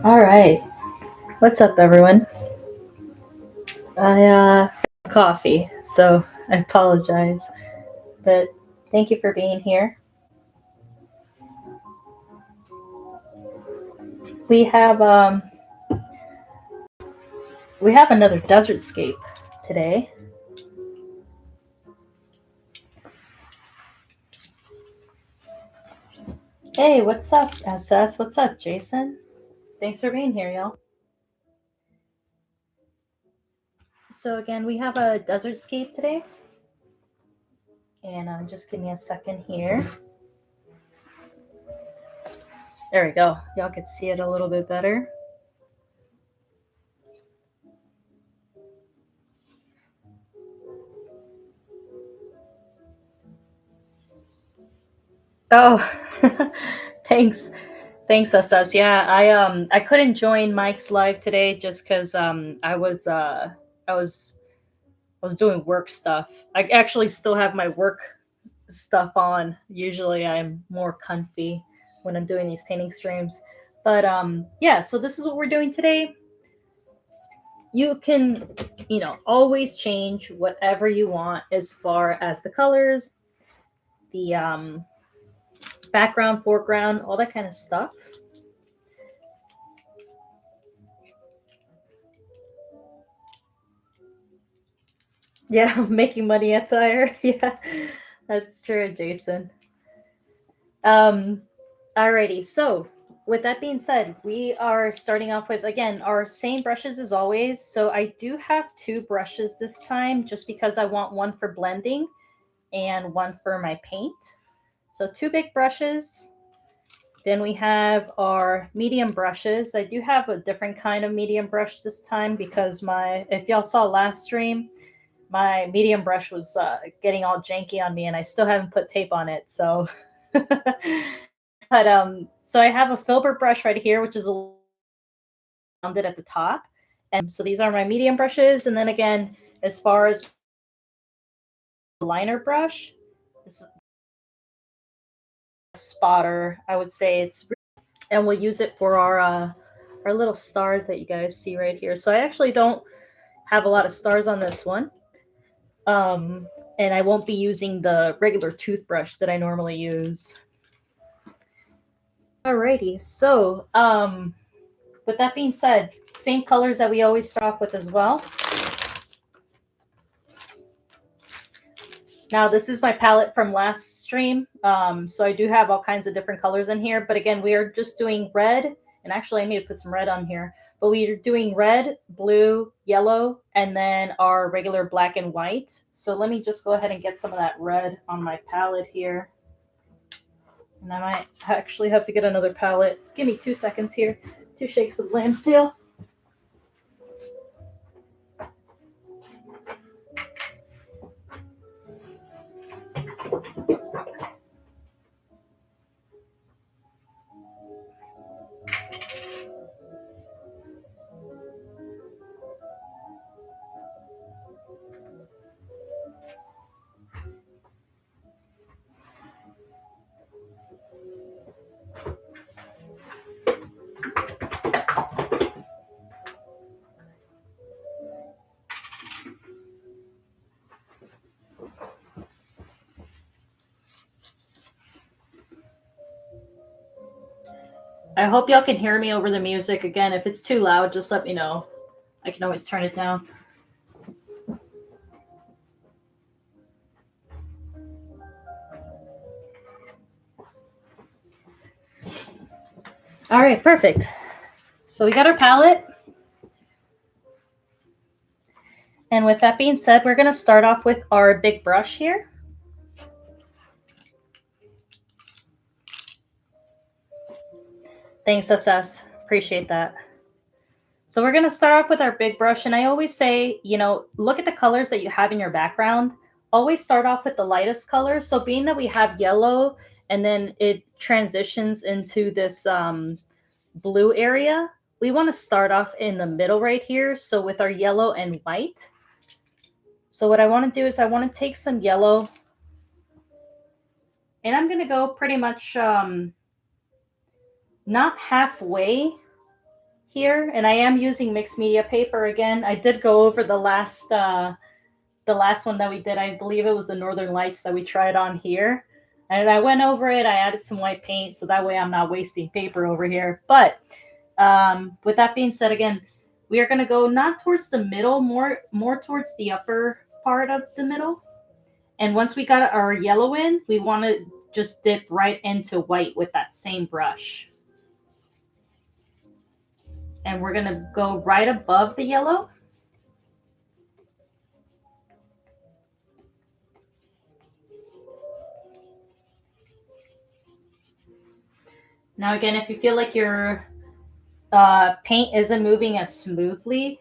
All right. What's up, everyone? I coffee, so I apologize, but thank you for being here. We have um we have another desert scape today. Hey, what's up, SS? What's up, Jason? Thanks for being here, y'all. So again, we have a desert scape today, and just give me a second here. There we go. Y'all could see it a little bit better. Oh, thanks. Thanks, SS. Yeah, I couldn't join Mike's live today just because I was I was doing work stuff. I actually still have my work stuff on. Usually I'm more comfy when I'm doing these painting streams. But yeah, so this is what we're doing today. You can, always change whatever you want as far as the colors, the background, foreground, all that kind of stuff. Yeah, making money attire. Yeah, that's true, Jason. Um, Alrighty, so with that being said, we are starting off with again our same brushes as always. So I do have two brushes this time just because I want one for blending and one for my paint. So two big brushes. Then we have our medium brushes. I do have a different kind of medium brush this time because if y'all saw last stream, my medium brush was getting all janky on me and I still haven't put tape on it. So so I have a filbert brush right here, which is a little rounded at the top. And so these are my medium brushes. And then again, as far as the liner brush, this is a spotter. I would say and we'll use it for our little stars that you guys see right here. So I actually don't have a lot of stars on this one. Um, and I won't be using the regular toothbrush that I normally use. Alrighty, so with that being said, same colors that we always start off with as well. Now, this is my palette from last stream, so I do have all kinds of different colors in here. But again, we are just doing red, and actually I need to put some red on here. But we are doing red, blue, yellow, and then our regular black and white. So let me just go ahead and get some of that red on my palette here. And I might actually have to get another palette. Give me 2 seconds here. 2 shakes of lambstail. I hope y'all can hear me over the music. Again, if it's too loud, just let me know. I can always turn it down. All right, perfect. So we got our palette. And with that being said, we're going to start off with our big brush here. Thanks, SS. Appreciate that. So we're going to start off with our big brush. And I always say, look at the colors that you have in your background. Always start off with the lightest color. So being that we have yellow and then it transitions into this blue area, we want to start off in the middle right here. So with our yellow and white. So what I want to do is I want to take some yellow and I'm going to go pretty much not halfway, here, and I am using mixed media paper again. I did go over the last one that we did. I believe it was the Northern Lights that we tried on here. And I went over it. I added some white paint so that way I'm not wasting paper over here. But with that being said, again, we are going to go not towards the middle, more towards the upper part of the middle. And once we got our yellow in, we want to just dip right into white with that same brush. And we're going to go right above the yellow. Now, again, if you feel like your paint isn't moving as smoothly,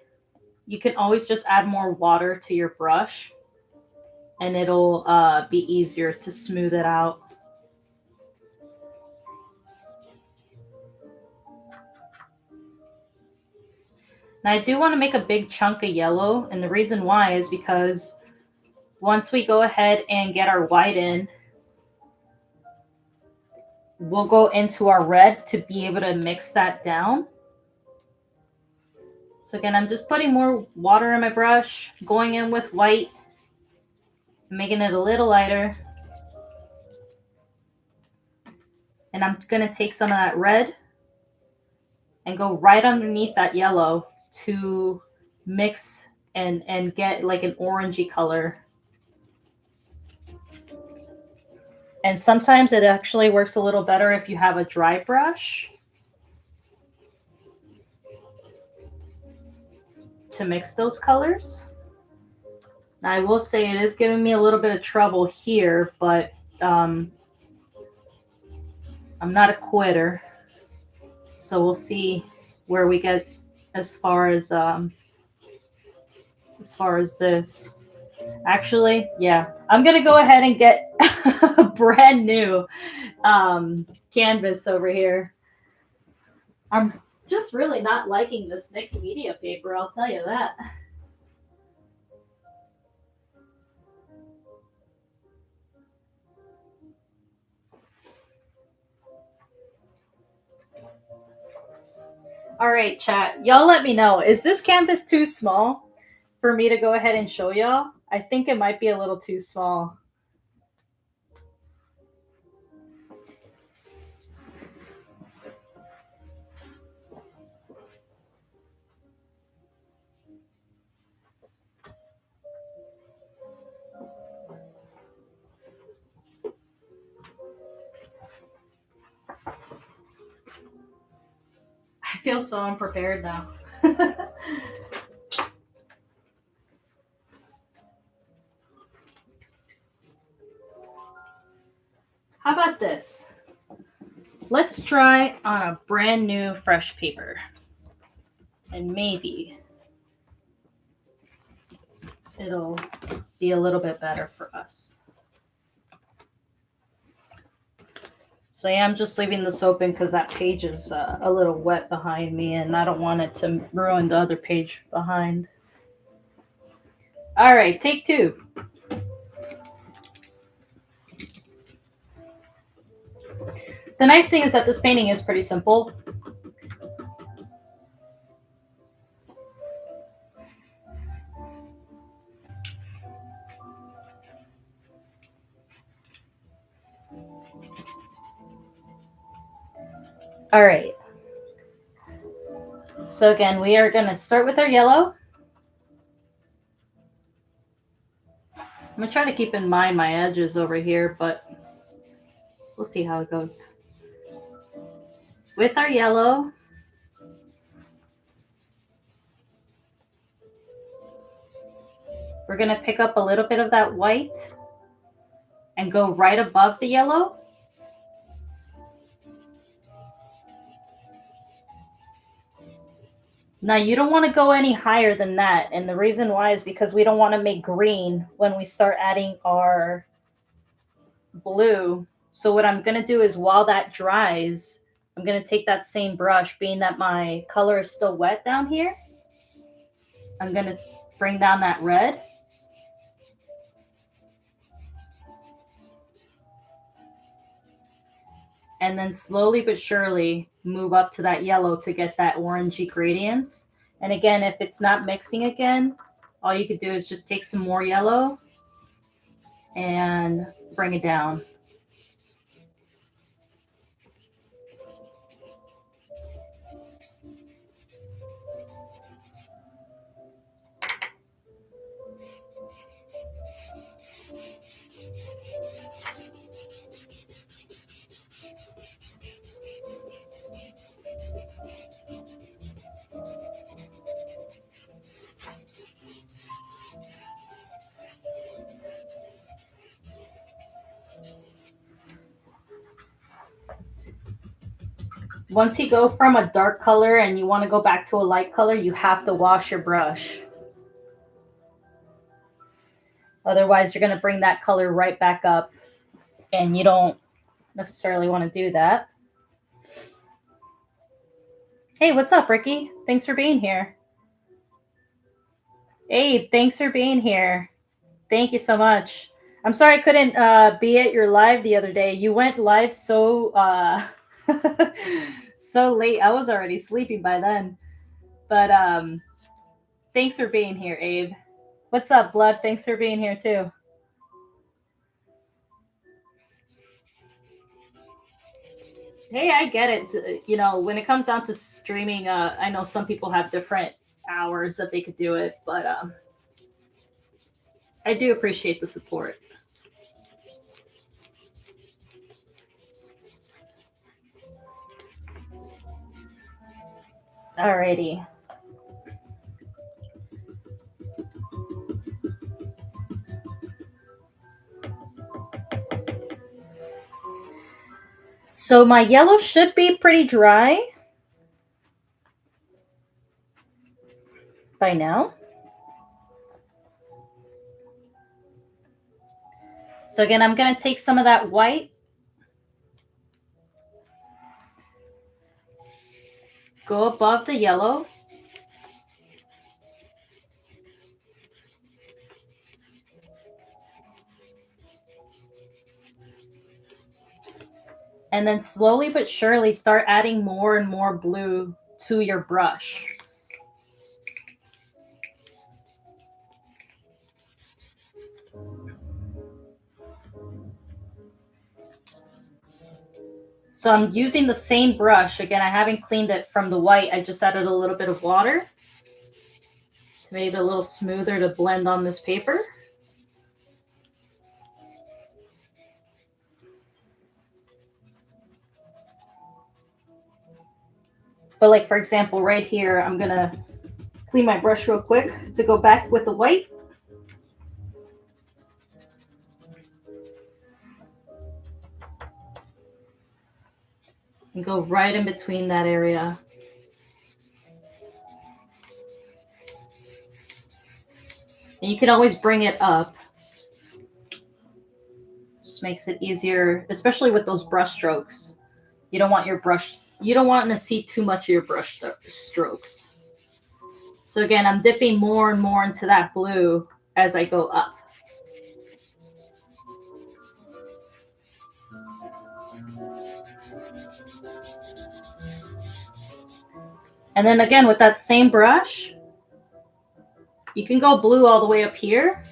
you can always just add more water to your brush and it'll be easier to smooth it out. Now, I do want to make a big chunk of yellow, and the reason why is because once we go ahead and get our white in, we'll go into our red to be able to mix that down. So again, I'm just putting more water in my brush, going in with white, making it a little lighter. And I'm going to take some of that red and go right underneath that yellow to mix and get like an orangey color. And sometimes it actually works a little better if you have a dry brush to mix those colors. Now, I will say it is giving me a little bit of trouble here, but I'm not a quitter. So we'll see where we get as far as this. Actually, yeah, I'm gonna go ahead and get a brand new canvas over here. I'm just really not liking this mixed media paper, I'll tell you that. All right, chat. Y'all let me know. Is this canvas too small for me to go ahead and show y'all? I think it might be a little too small. I feel so unprepared now. How about this? Let's try on a brand new fresh paper. And maybe it'll be a little bit better for us. So yeah, I'm just leaving this open because that page is a little wet behind me and I don't want it to ruin the other page behind. All right, take two. The nice thing is that this painting is pretty simple. All right. So again, we are going to start with our yellow. I'm going to try to keep in mind my edges over here, but we'll see how it goes. With our yellow, we're going to pick up a little bit of that white and go right above the yellow. Now, you don't want to go any higher than that. And the reason why is because we don't want to make green when we start adding our blue. So what I'm going to do is while that dries, I'm going to take that same brush, being that my color is still wet down here. I'm going to bring down that red. And then slowly but surely move up to that yellow to get that orangey gradients. And again, if it's not mixing again, all you could do is just take some more yellow and bring it down. Once you go from a dark color and you want to go back to a light color, you have to wash your brush. Otherwise, you're going to bring that color right back up, and you don't necessarily want to do that. Hey, what's up, Ricky? Thanks for being here. Abe, thanks for being here. Thank you so much. I'm sorry I couldn't be at your live the other day. You went live so so late. I was already sleeping by then. But thanks for being here, Abe. What's up, Blood? Thanks for being here too. Hey, I get it. You know, when it comes down to streaming, I know some people have different hours that they could do it, but I do appreciate the support. Alrighty. So my yellow should be pretty dry by now. So again, I'm going to take some of that white, go above the yellow, and then slowly but surely start adding more and more blue to your brush. So I'm using the same brush. Again, I haven't cleaned it from the white. I just added a little bit of water to make it a little smoother to blend on this paper. But like, for example, right here, I'm going to clean my brush real quick to go back with the white. And go right in between that area. And you can always bring it up. Just makes it easier, especially with those brush strokes. You don't want to see too much of your brush strokes. So again, I'm dipping more and more into that blue as I go up. And then again, with that same brush, you can go blue all the way up here.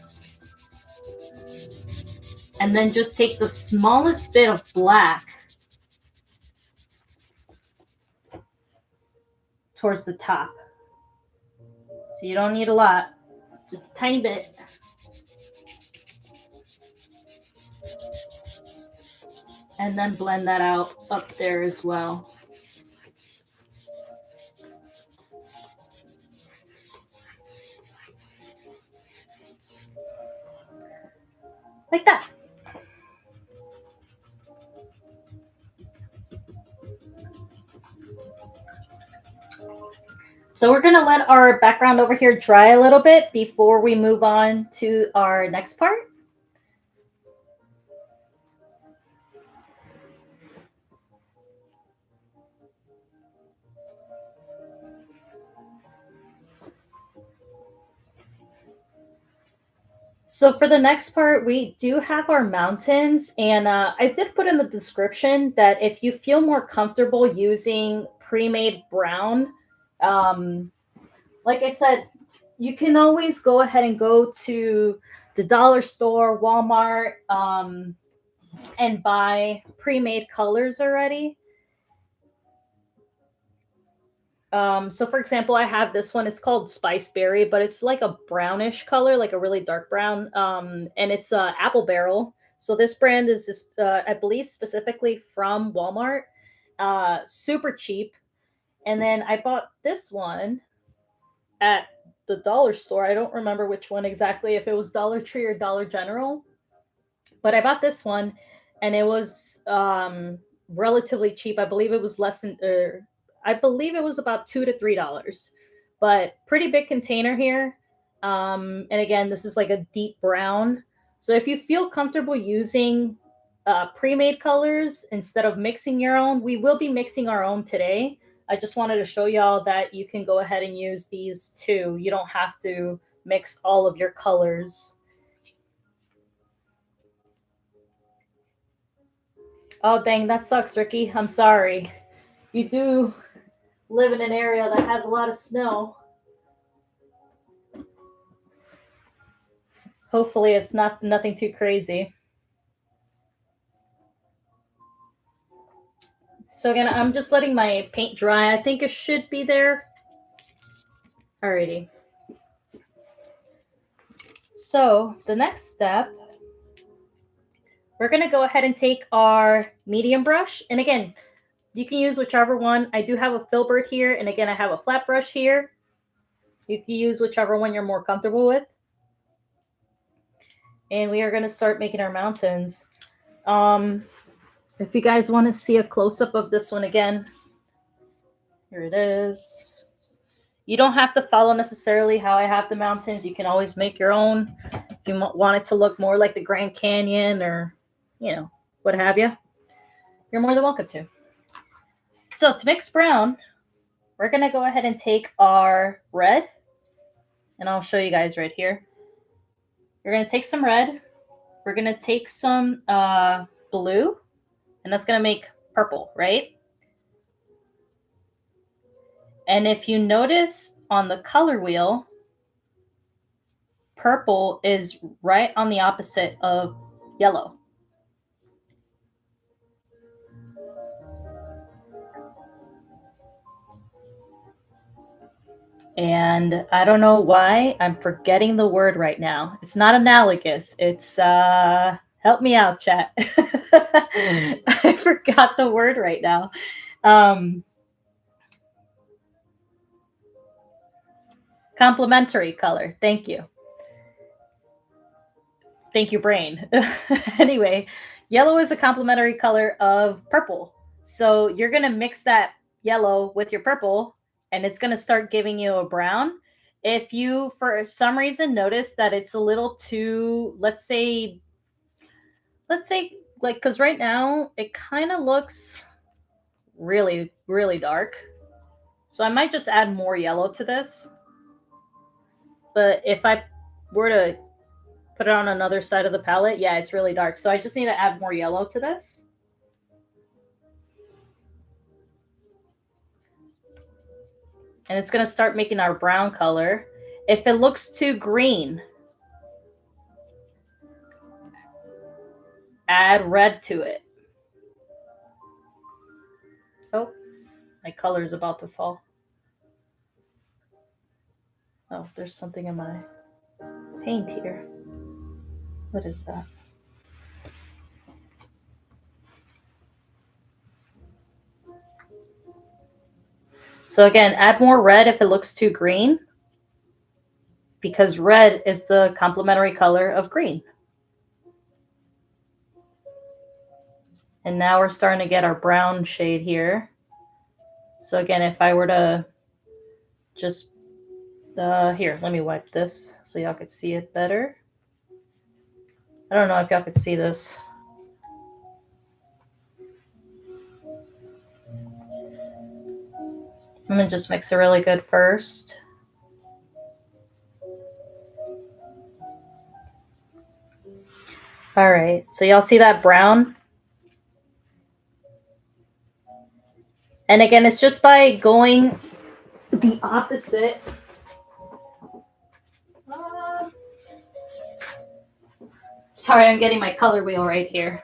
And then just take the smallest bit of black towards the top. So you don't need a lot, just a tiny bit. And then blend that out up there as well. Like that. So we're going to let our background over here dry a little bit before we move on to our next part. So for the next part, we do have our mountains, and I did put in the description that if you feel more comfortable using pre-made brown, um, like I said, you can always go ahead and go to the dollar store, Walmart, and buy pre-made colors already. So for example, I have this one. It's called Spice Berry, but it's like a brownish color, like a really dark brown. And it's Apple Barrel. So this brand is this, I believe, specifically from Walmart. Super cheap. And then I bought this one at the dollar store. I don't remember which one exactly, if it was Dollar Tree or Dollar General, but I bought this one, and it was relatively cheap. I believe it was less than, I believe it was about $2 to $3, but pretty big container here. And again, this is like a deep brown. So if you feel comfortable using pre-made colors instead of mixing your own, we will be mixing our own today. I just wanted to show y'all that you can go ahead and use these too. You don't have to mix all of your colors. Oh, dang, that sucks, Ricky. I'm sorry. You do live in an area that has a lot of snow. Hopefully, it's not nothing too crazy. So again, I'm just letting my paint dry. I think it should be there. Alrighty. So the next step, we're gonna go ahead and take our medium brush, and again, you can use whichever one. I do have a filbert here, and again, I have a flat brush here. You can use whichever one you're more comfortable with. And we are gonna start making our mountains. If you guys want to see a close up of this one again, here it is. You don't have to follow necessarily how I have the mountains. You can always make your own. If you want it to look more like the Grand Canyon or, what have you, you're more than welcome to. So to mix brown, we're going to go ahead and take our red, and I'll show you guys right here. You're going to take some red. We're going to take some blue, and that's going to make purple, right? And if you notice on the color wheel, purple is right on the opposite of yellow. And I don't know why I'm forgetting the word right now. It's not analogous. It's help me out, chat. I forgot the word right now. Complementary color. Thank you. Thank you, brain. Anyway, yellow is a complementary color of purple. So you're going to mix that yellow with your purple, and it's going to start giving you a brown. If you, for some reason, notice that it's a little too, let's say, like, because right now it kind of looks really, really dark. So I might just add more yellow to this. But if I were to put it on another side of the palette, yeah, it's really dark. So I just need to add more yellow to this. And it's going to start making our brown color. If it looks too green, add red to it. Oh, my color is about to fall. Oh, there's something in my paint here. What is that? So again, add more red if it looks too green, because red is the complementary color of green. And now we're starting to get our brown shade here. So again, if I were to just, here, let me wipe this so y'all could see it better. I don't know if y'all could see this. I'm gonna just mix it really good first. All right, so y'all see that brown? And again, it's just by going the opposite. Uh, Sorry, I'm getting my color wheel right here.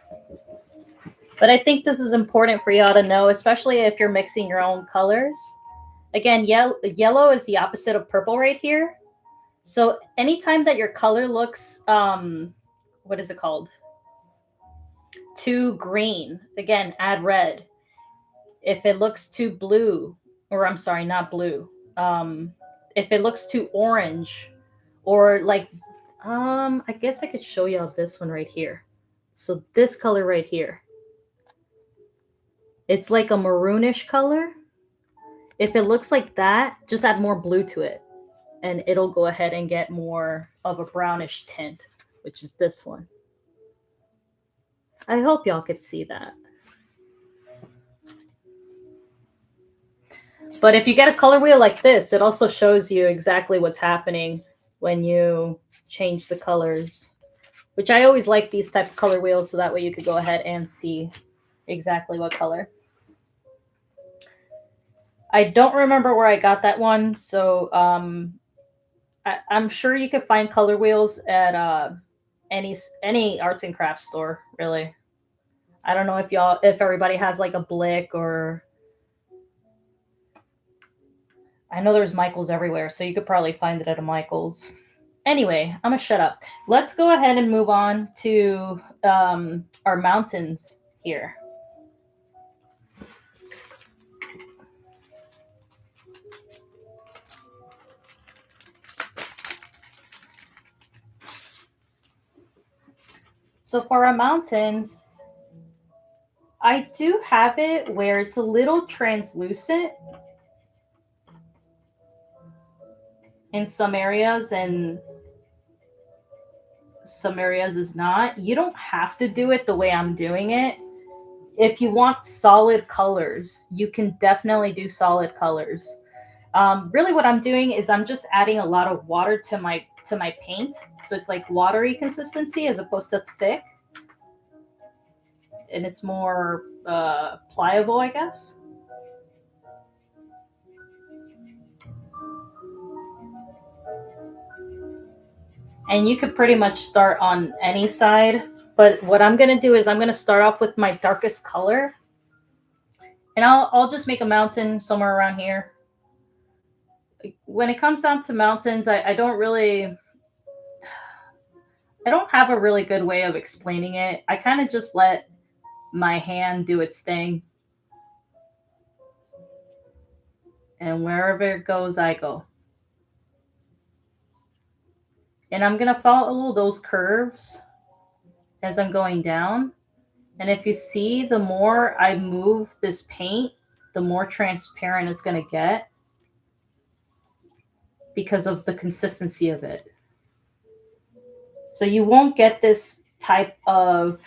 But I think this is important for y'all to know, especially if you're mixing your own colors. Again, yellow is the opposite of purple right here. So anytime that your color looks, what is it called? Too green, again, add red. If it looks too blue, or I'm sorry, not blue. If it looks too orange, or like, I guess I could show y'all this one right here. So this color right here, it's like a maroonish color. If it looks like that, just add more blue to it, and it'll go ahead and get more of a brownish tint, which is this one. I hope y'all could see that. But if you get a color wheel like this, it also shows you exactly what's happening when you change the colors, which I always like these type of color wheels, so that way you could go ahead and see exactly what color. I don't remember where I got that one, so I'm sure you could find color wheels at any arts and crafts store, really. I don't know if everybody has like a Blick, or I know there's Michaels everywhere, so you could probably find it at a Michaels. Anyway, I'm gonna shut up. Let's go ahead and move on to our mountains here. So for our mountains, I do have it where it's a little translucent in some areas, and some areas is not. You don't have to do it the way I'm doing it. If you want solid colors, you can definitely do solid colors. Really, what I'm doing is I'm just adding a lot of water to my paint, so it's like watery consistency as opposed to thick, and it's more pliable, I guess. And you could pretty much start on any side. But what I'm gonna do is I'm gonna start off with my darkest color, and I'll just make a mountain somewhere around here. When it comes down to mountains, I don't have a really good way of explaining it. I kind of just let my hand do its thing, and wherever it goes, I go. And I'm gonna follow those curves as I'm going down. And if you see, the more I move this paint, the more transparent it's gonna get because of the consistency of it. So you won't get this type of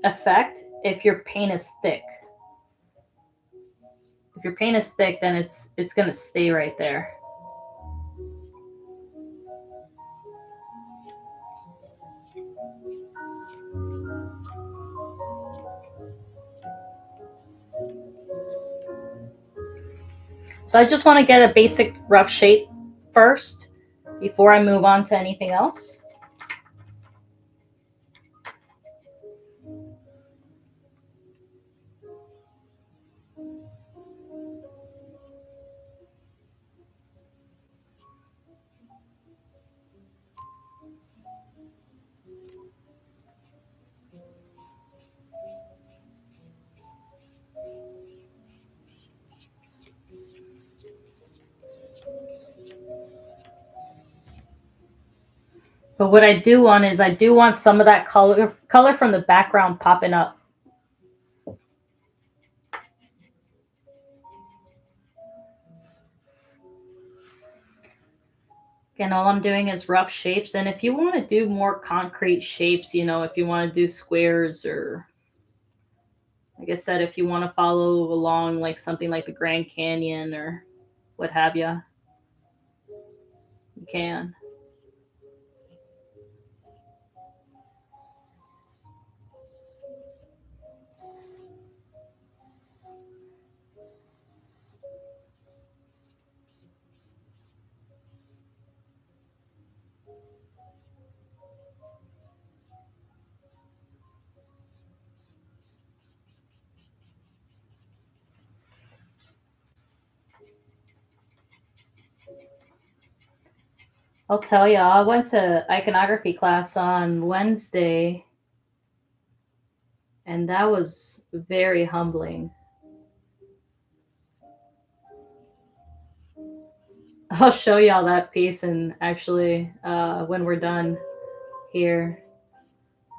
effect if your paint is thick. If your paint is thick, then it's gonna stay right there. So I just want to get a basic rough shape first before I move on to anything else. But what I do want is I do want some of that color from the background popping up. Again, all I'm doing is rough shapes. And if you want to do more concrete shapes, if you want to do squares, or like I said, if you want to follow along like something like the Grand Canyon or what have you can. I'll tell you, I went to iconography class on Wednesday, and that was very humbling. I'll show y'all that piece and actually when we're done here.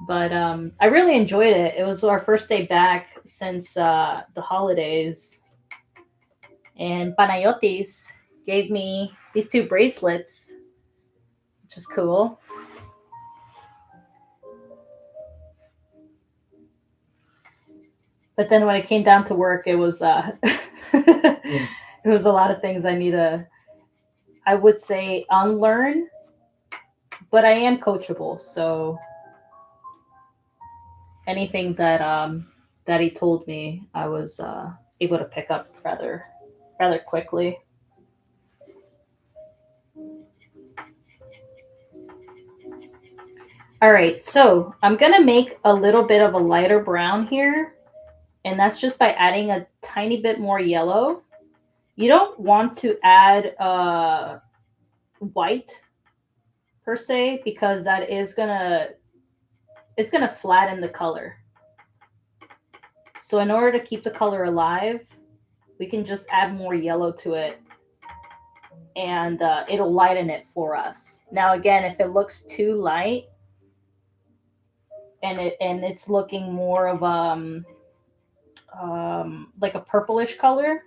But I really enjoyed it. It was our first day back since the holidays, and Panayotis gave me these two bracelets, which is cool. But then when it came down to work, it was it was a lot of things I need to, I would say, unlearn. But I am coachable, so anything that he told me, I was able to pick up rather quickly. All right, so I'm gonna make a little bit of a lighter brown here, and that's just by adding a tiny bit more yellow. You don't want to add white per se because that is gonna, it's gonna flatten the color. So in order to keep the color alive, we can just add more yellow to it, and it'll lighten it for us. Now again, if it looks too light and it's looking more of like a purplish color,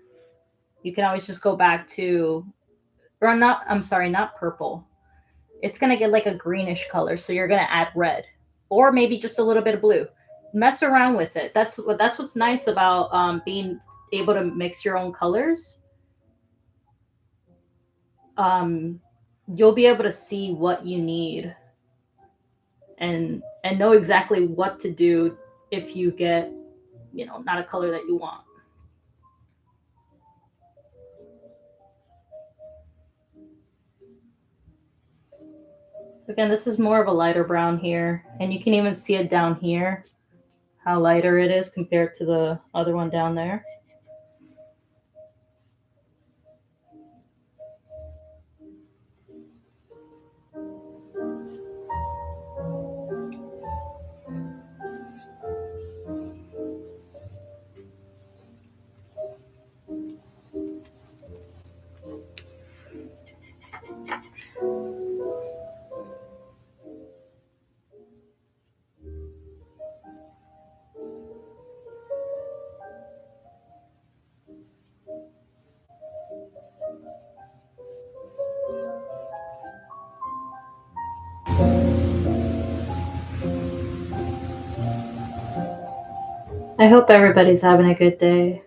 you can always just go back to, or not, I'm sorry, not purple. It's gonna get like a greenish color, so you're gonna add red, or maybe just a little bit of blue. Mess around with it. That's what's nice about being able to mix your own colors. Um, you'll be able to see what you need and know exactly what to do if you get, you know, not a color that you want. So again, this is more of a lighter brown here, and you can even see it down here, how lighter it is compared to the other one down there. I hope everybody's having a good day.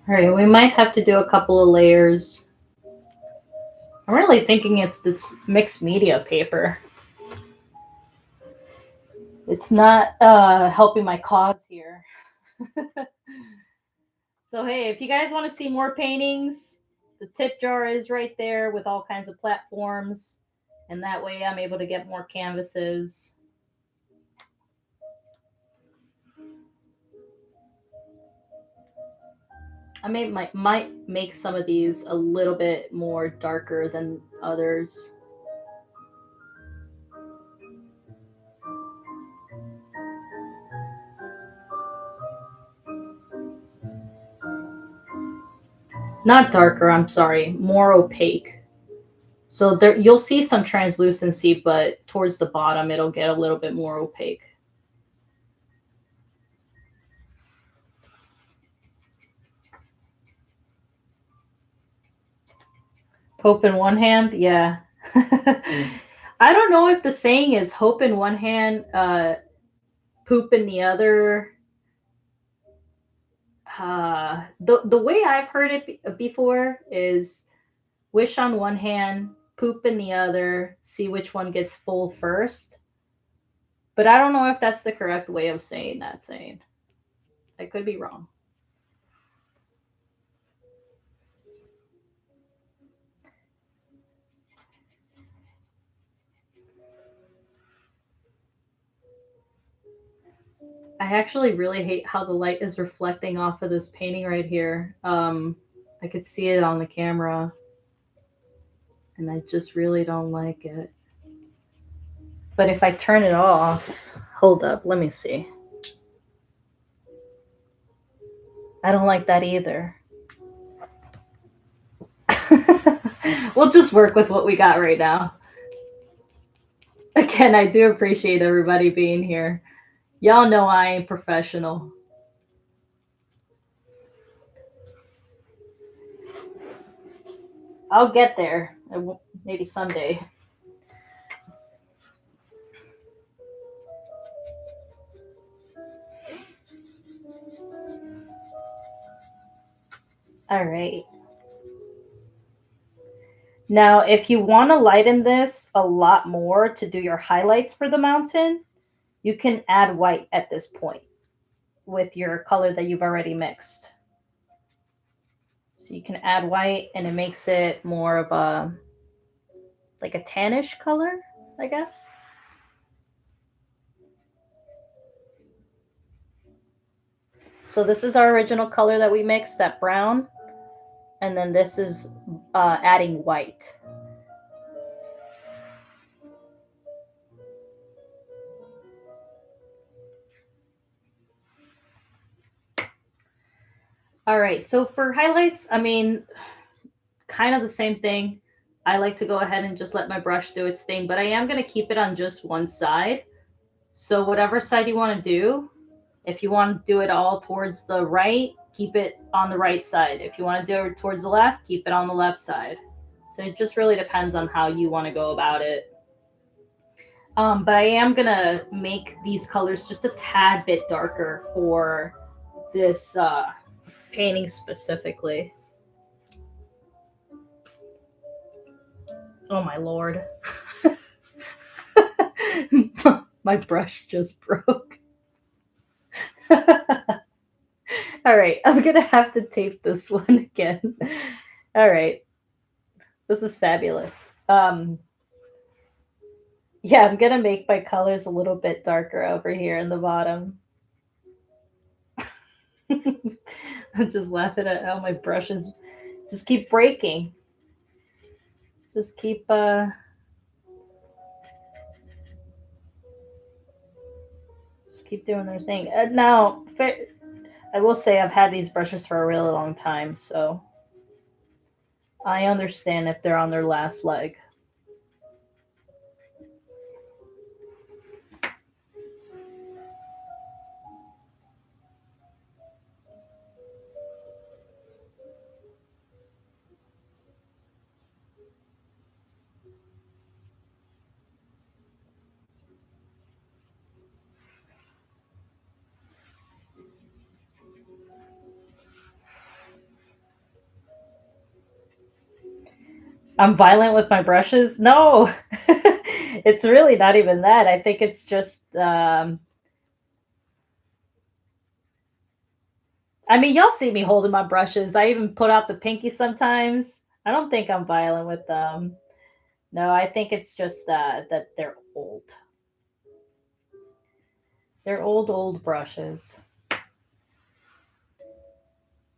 All right, we might have to do a couple of layers. I'm really thinking it's this mixed media paper. It's not helping my cause here. So hey, if you guys want to see more paintings, the tip jar is right there with all kinds of platforms, and that way I'm able to get more canvases. Might make some of these a little bit more darker than others. Not darker, I'm sorry, more opaque. So there you'll see some translucency, but towards the bottom it'll get a little bit more opaque. Hope in one hand, yeah. I don't know if the saying is hope in one hand, poop in the other. The way I've heard it before is wish on one hand, poop in the other, see which one gets full first. But I don't know if that's the correct way of saying that saying. I could be wrong. I actually really hate how the light is reflecting off of this painting right here. I could see it on the camera, and I just really don't like it. But if I turn it off, hold up, let me see. I don't like that either. We'll just work with what we got right now. Again, I do appreciate everybody being here. Y'all know I ain't professional. I'll get there. Maybe someday. All right. Now, if you want to lighten this a lot more to do your highlights for the mountain, you can add white at this point with your color that you've already mixed. So you can add white and it makes it more of a like a tannish color, I guess. So this is our original color that we mixed, that brown, and then this is adding white. All right, so for highlights, I mean, kind of the same thing. I like to go ahead and just let my brush do its thing, but I am going to keep it on just one side. So whatever side you want to do, if you want to do it all towards the right, keep it on the right side. If you want to do it towards the left, keep it on the left side. So it just really depends on how you want to go about it. But I am going to make these colors just a tad bit darker for this painting specifically. Oh my lord. My brush just broke. All right, I'm gonna have to tape this one again. All right, this is fabulous. Yeah, I'm gonna make my colors a little bit darker over here in the bottom. I'm just laughing at how my brushes just keep breaking. Just keep doing their thing. Now, I will say I've had these brushes for a really long time, so I understand if they're on their last leg. I'm violent with my brushes. No, it's really not even that. I think it's just, I mean, y'all see me holding my brushes. I even put out the pinky sometimes. I don't think I'm violent with them. No, I think it's just that they're old. They're old brushes.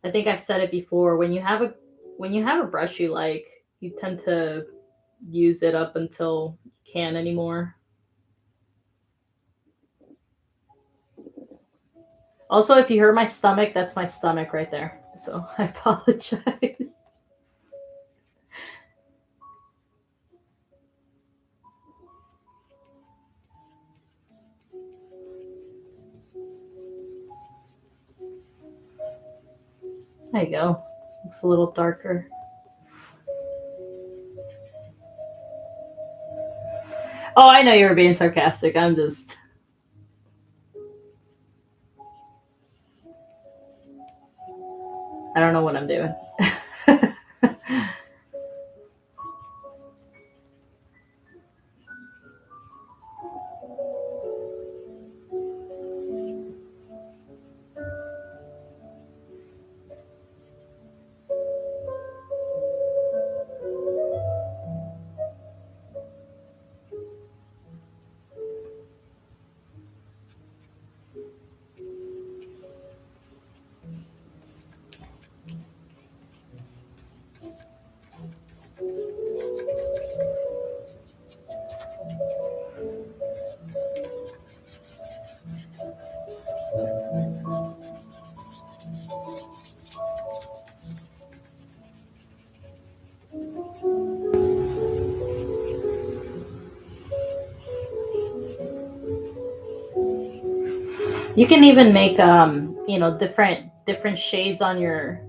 I think I've said it before. When you have a brush you like, you tend to use it up until you can't anymore. Also, if you heard my stomach, that's my stomach right there. So I apologize. There you go. Looks a little darker. Oh, I know you were being sarcastic. I'm just. I don't know what I'm doing. You can even make you know, different shades on your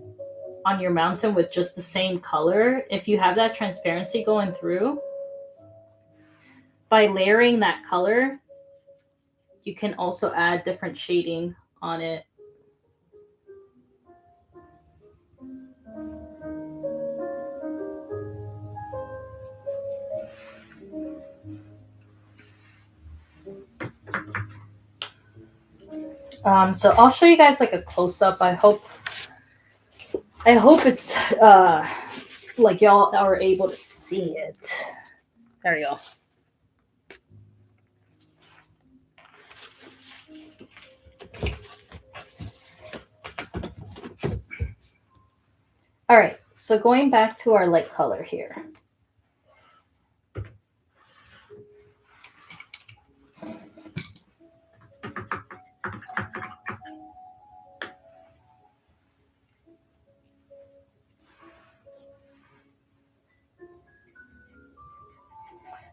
mountain with just the same color. If you have that transparency going through, by layering that color, you can also add different shading on it. So I'll show you guys like a close up. I hope it's like y'all are able to see it. There you go. All right, so going back to our light color here.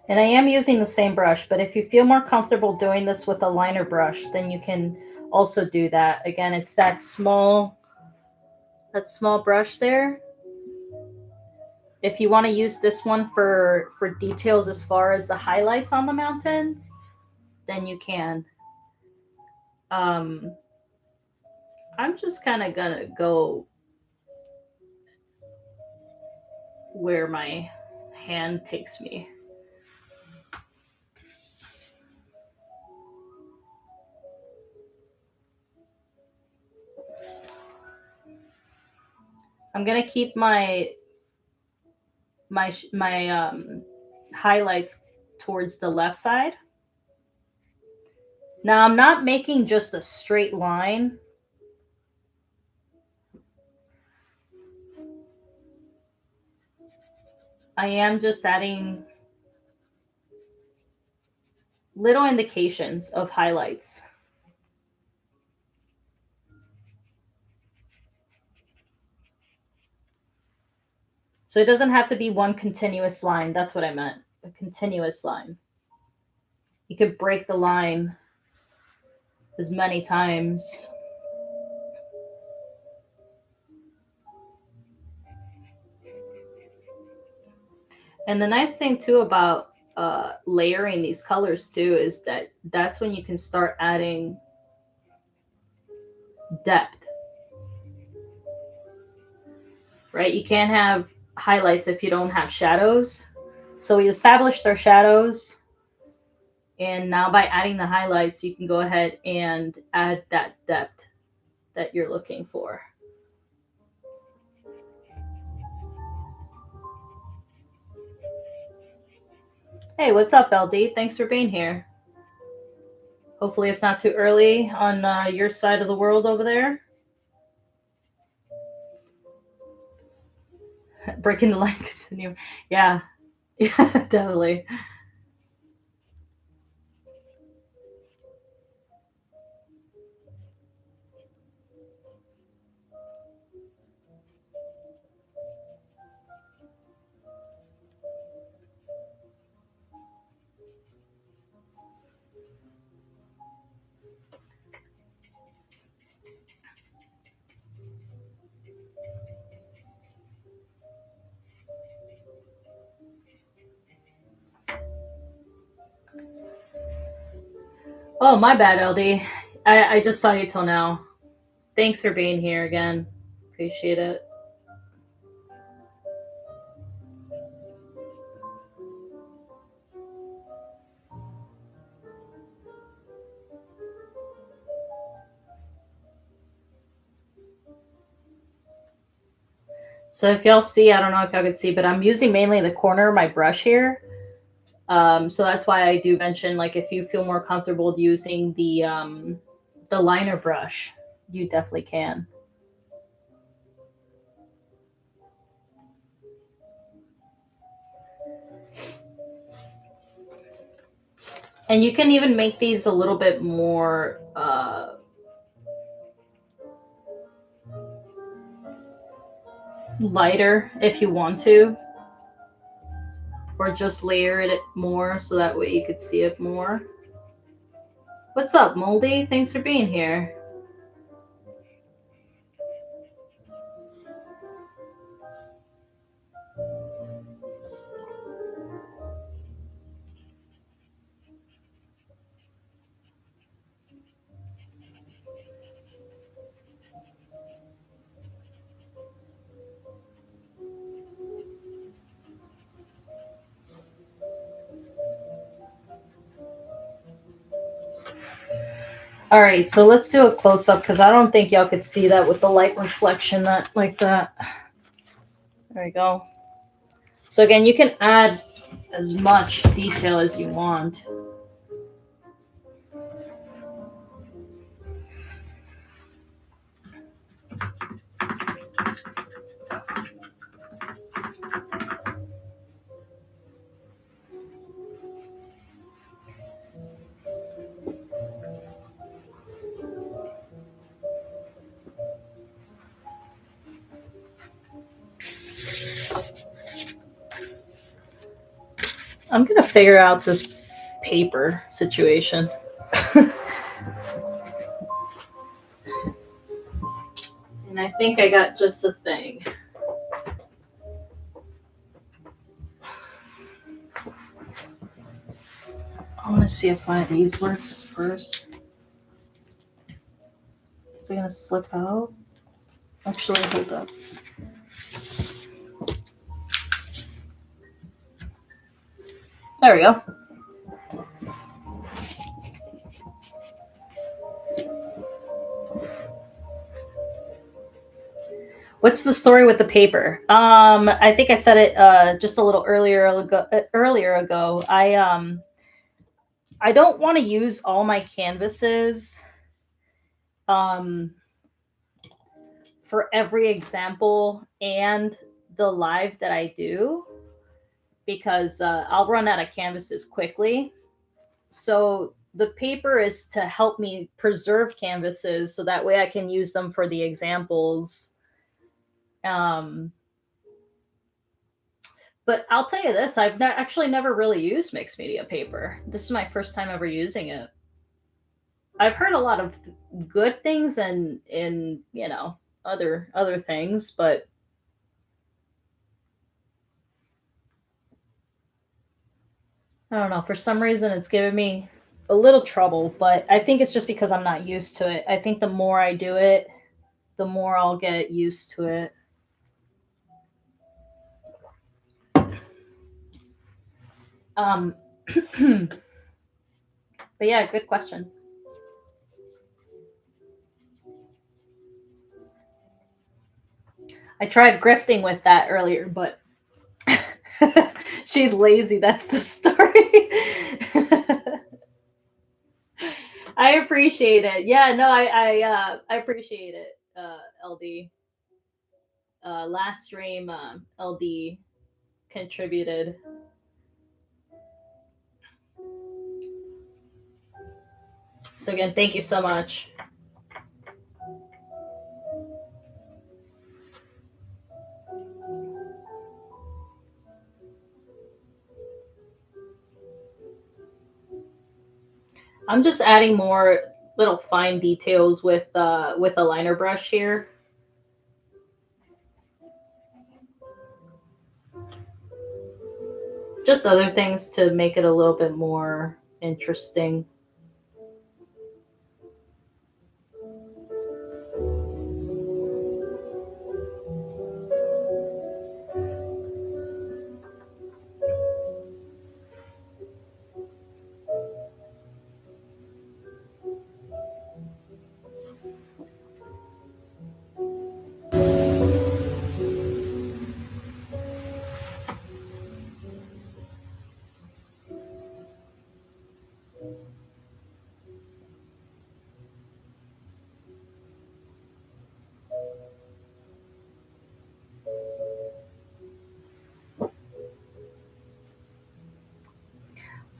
And I am using the same brush, but if you feel more comfortable doing this with a liner brush, then you can also do that. Again, it's that small brush there. If you want to use this one for details as far as the highlights on the mountains, then you can. I'm just kind of gonna go where my hand takes me. I'm gonna keep my highlights towards the left side. Now I'm not making just a straight line. I am just adding little indications of highlights. So it doesn't have to be one continuous line. That's what I meant. A continuous line. You could break the line as many times. And the nice thing too about layering these colors too is that that's when you can start adding depth. Right? You can't have highlights if you don't have shadows. So we established our shadows, and now by adding the highlights, you can go ahead and add that depth that you're looking for. Hey, what's up, LD? Thanks for being here. Hopefully it's not too early on your side of the world over there. Breaking the line continue. Yeah. Yeah, definitely. Oh, my bad, LD. I just saw you till now. Thanks for being here again. Appreciate it. So if y'all see, I don't know if y'all can see, but I'm using mainly the corner of my brush here. So that's why I do mention, like, if you feel more comfortable using the liner brush, you definitely can. And you can even make these a little bit more lighter if you want to, or just layer it more so that way you could see it more. What's up, Moldy? Thanks for being here. All right, so let's do a close up because I don't think y'all could see that with the light reflection that like that. There we go. So again, you can add as much detail as you want. I'm gonna figure out this paper situation. And I think I got just the thing. I want to see if one of these works first. Is it gonna slip out? Actually, hold up. There we go. What's the story with the paper? I think I said it just a little earlier ago. I don't want to use all my canvases um, for every example and the live that I do because I'll run out of canvases quickly. So the paper is to help me preserve canvases so that way I can use them for the examples. But I'll tell you this, I've actually never really used mixed media paper. This is my first time ever using it. I've heard a lot of good things and in other things, but I don't know. For some reason, it's given me a little trouble, but I think it's just because I'm not used to it. I think the more I do it, the more I'll get used to it. Um, but yeah, good question. I tried grifting with that earlier, but she's lazy. That's the story. I appreciate it. Yeah, no, I appreciate it. LD last stream, LD contributed. So again, thank you so much. I'm just adding more little fine details with a liner brush here. Just other things to make it a little bit more interesting.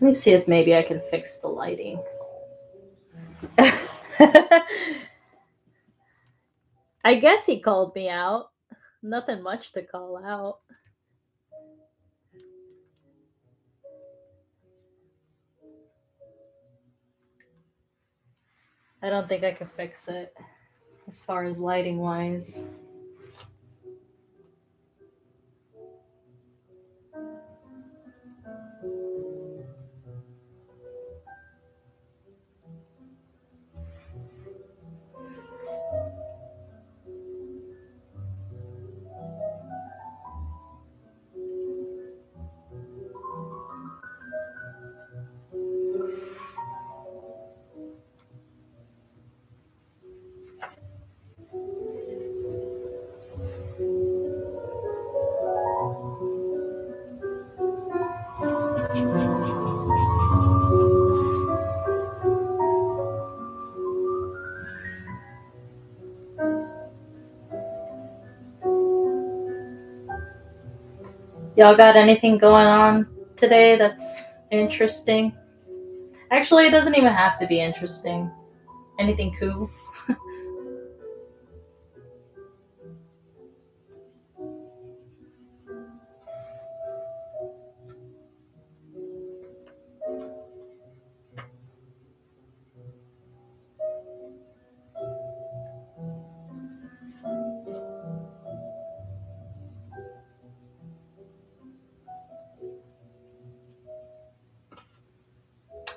Let me see if maybe I can fix the lighting. I guess he called me out. Nothing much to call out. I don't think I can fix it as far as lighting wise. Y'all got anything going on today that's interesting? Actually, it doesn't even have to be interesting. Anything cool?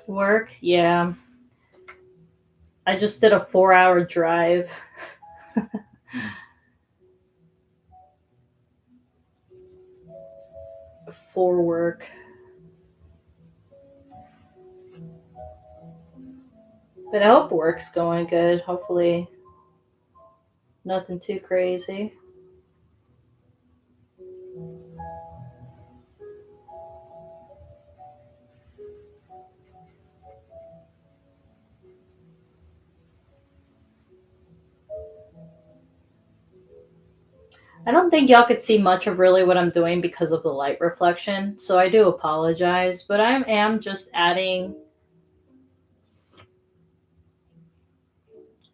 Work? Yeah. I just did a 4 hour drive for work. But I hope work's going good. Hopefully, nothing too crazy. I don't think y'all could see much of really what I'm doing because of the light reflection, so I do apologize. But I am just adding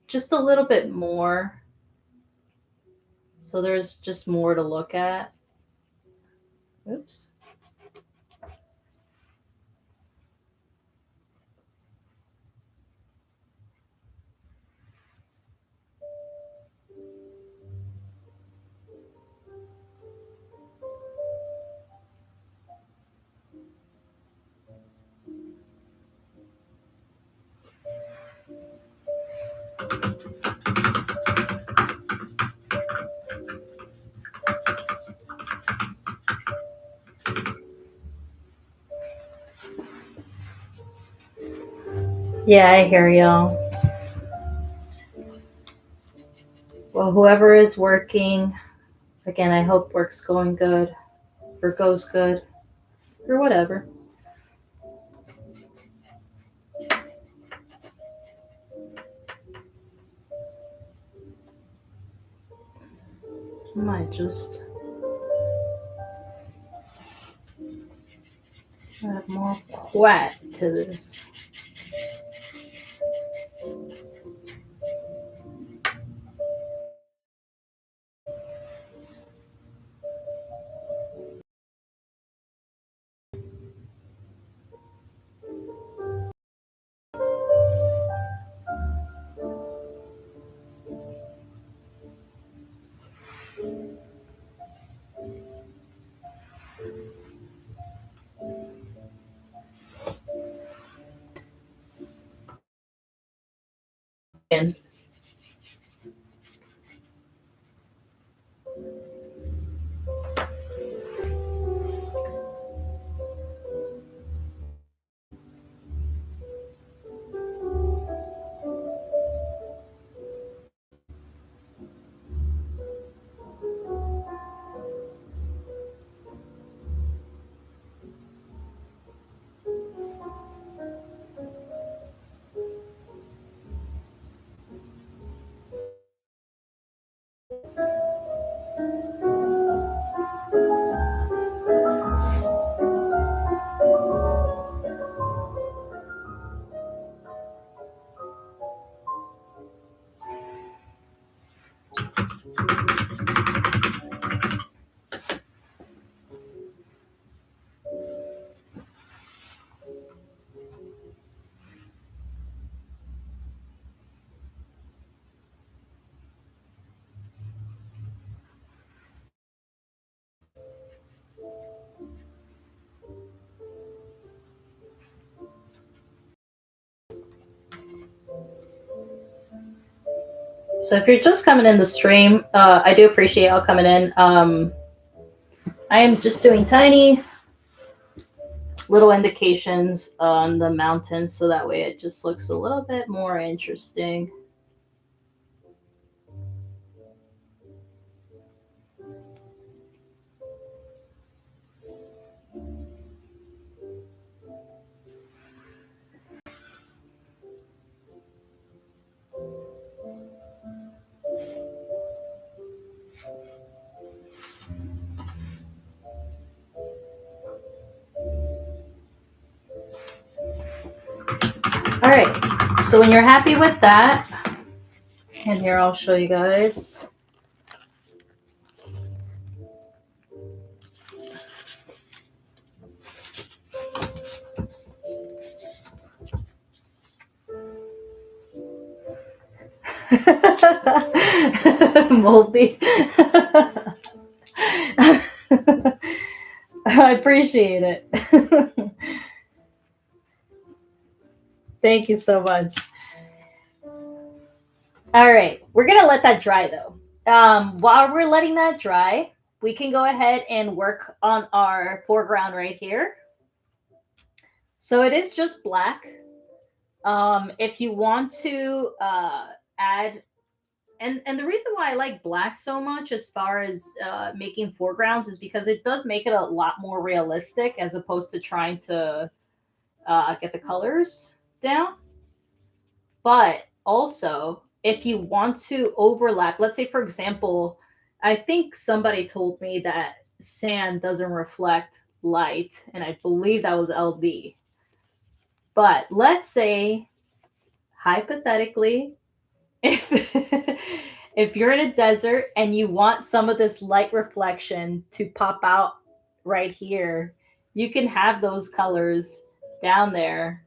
just a little bit more, so there's just more to look at. Oops. Yeah, I hear y'all. Well, whoever is working, again, I hope work's going good or goes good or whatever. I might just add more quiet to this. So if you're just coming in the stream, I do appreciate y'all coming in. I am just doing tiny little indications on the mountains so that way it just looks a little bit more interesting. All right, so when you're happy with that, and here I'll show you guys. Moldy. I appreciate it. Thank you so much. All right, we're gonna let that dry though. While we're letting that dry, we can go ahead and work on our foreground right here. So it is just black. If you want to add, and the reason why I like black so much as far as making foregrounds is because it does make it a lot more realistic as opposed to trying to get the colors down. But also, if you want to overlap, let's say, for example, I think somebody told me that sand doesn't reflect light, and I believe that was LD. But let's say, hypothetically, if if you're in a desert and you want some of this light reflection to pop out right here, you can have those colors down there.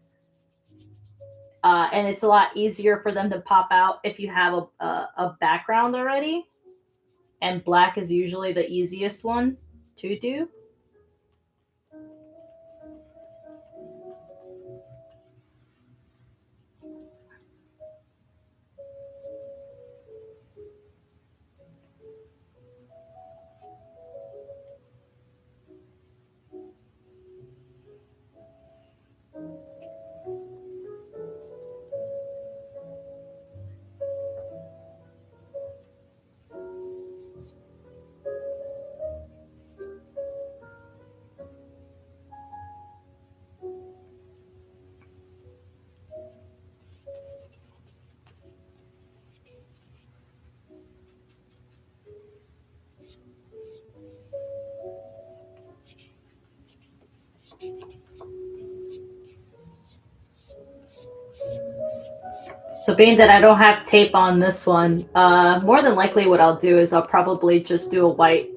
And it's a lot easier for them to pop out if you have a background already. And black is usually the easiest one to do. So being that I don't have tape on this one, more than likely what I'll do is I'll probably just do a white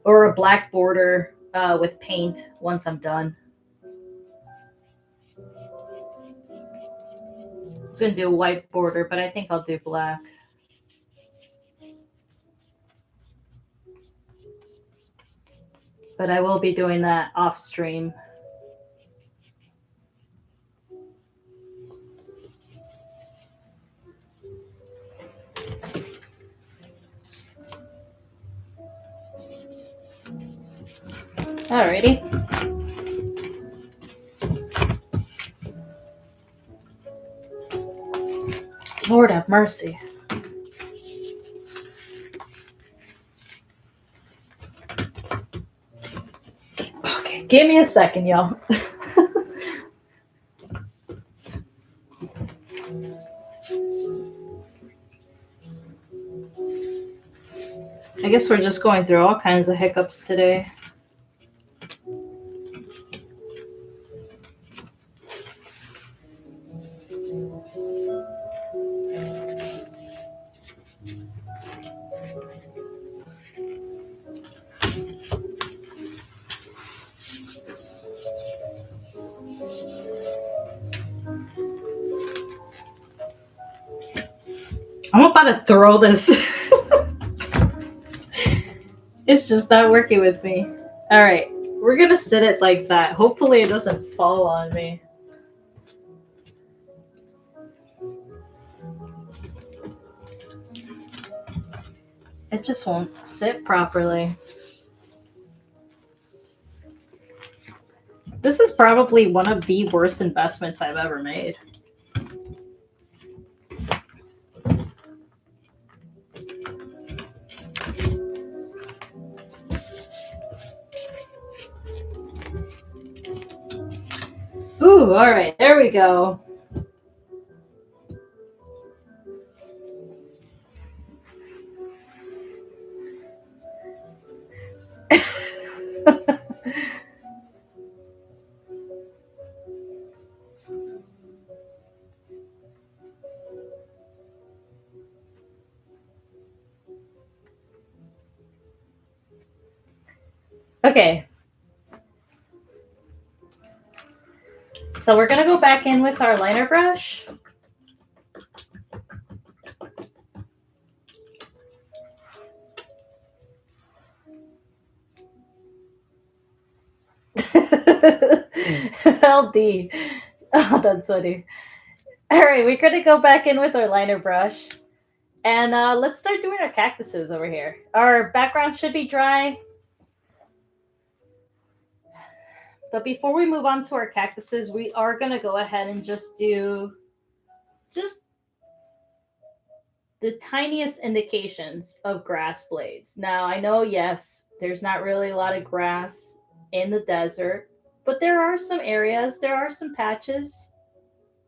or a black border with paint once I'm done. I was going to do a white border, but I think I'll do black. But I will be doing that off stream. Alrighty. Lord have mercy. Okay, give me a second, y'all. I guess we're just going through all kinds of hiccups today. I'm about to throw this. It's just not working with me. All right, we're going to sit it like that. Hopefully it doesn't fall on me. It just won't sit properly. This is probably one of the worst investments I've ever made. Ooh, all right, there we go. Okay. So we're going to go back in with our liner brush. LD. Oh, that's funny. All right, we're going to go back in with our liner brush. And let's start doing our cactuses over here. Our background should be dry. But before we move on to our cactuses, we are going to go ahead and just do just the tiniest indications of grass blades. Now, I know, yes, there's not really a lot of grass in the desert, but there are some areas, there are some patches.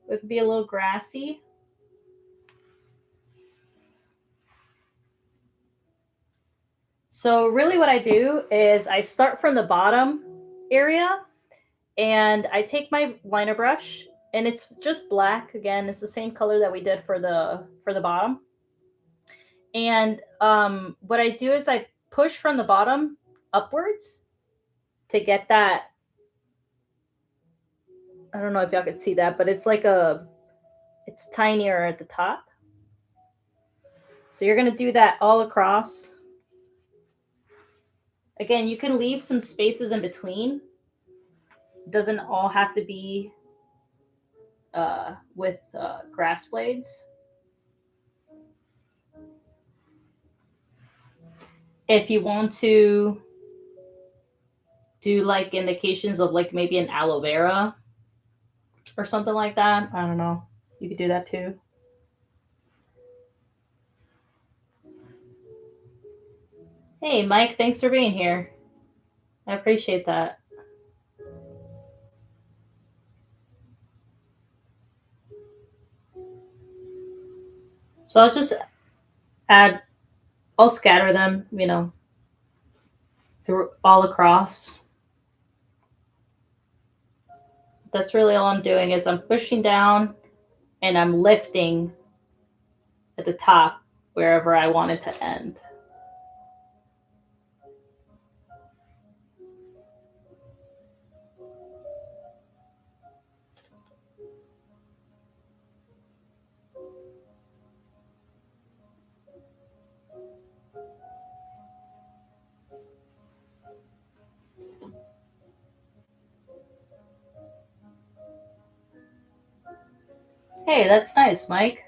It could be a little grassy. So, really, what I do is I start from the bottom area and I take my liner brush and it's just black. Again, it's the same color that we did for the bottom. And what I do is I push from the bottom upwards to get that. I don't know if y'all could see that, but it's tinier at the top. So you're going to do that all across. Again, you can leave some spaces in between. It doesn't all have to be with grass blades. If you want to do like indications of like maybe an aloe vera or something like that, I don't know. You could do that too. Hey, Mike, thanks for being here. I appreciate that. So I'll just add, I'll scatter them, through all across. That's really all I'm doing is I'm pushing down and I'm lifting at the top wherever I want it to end. Hey, that's nice, Mike.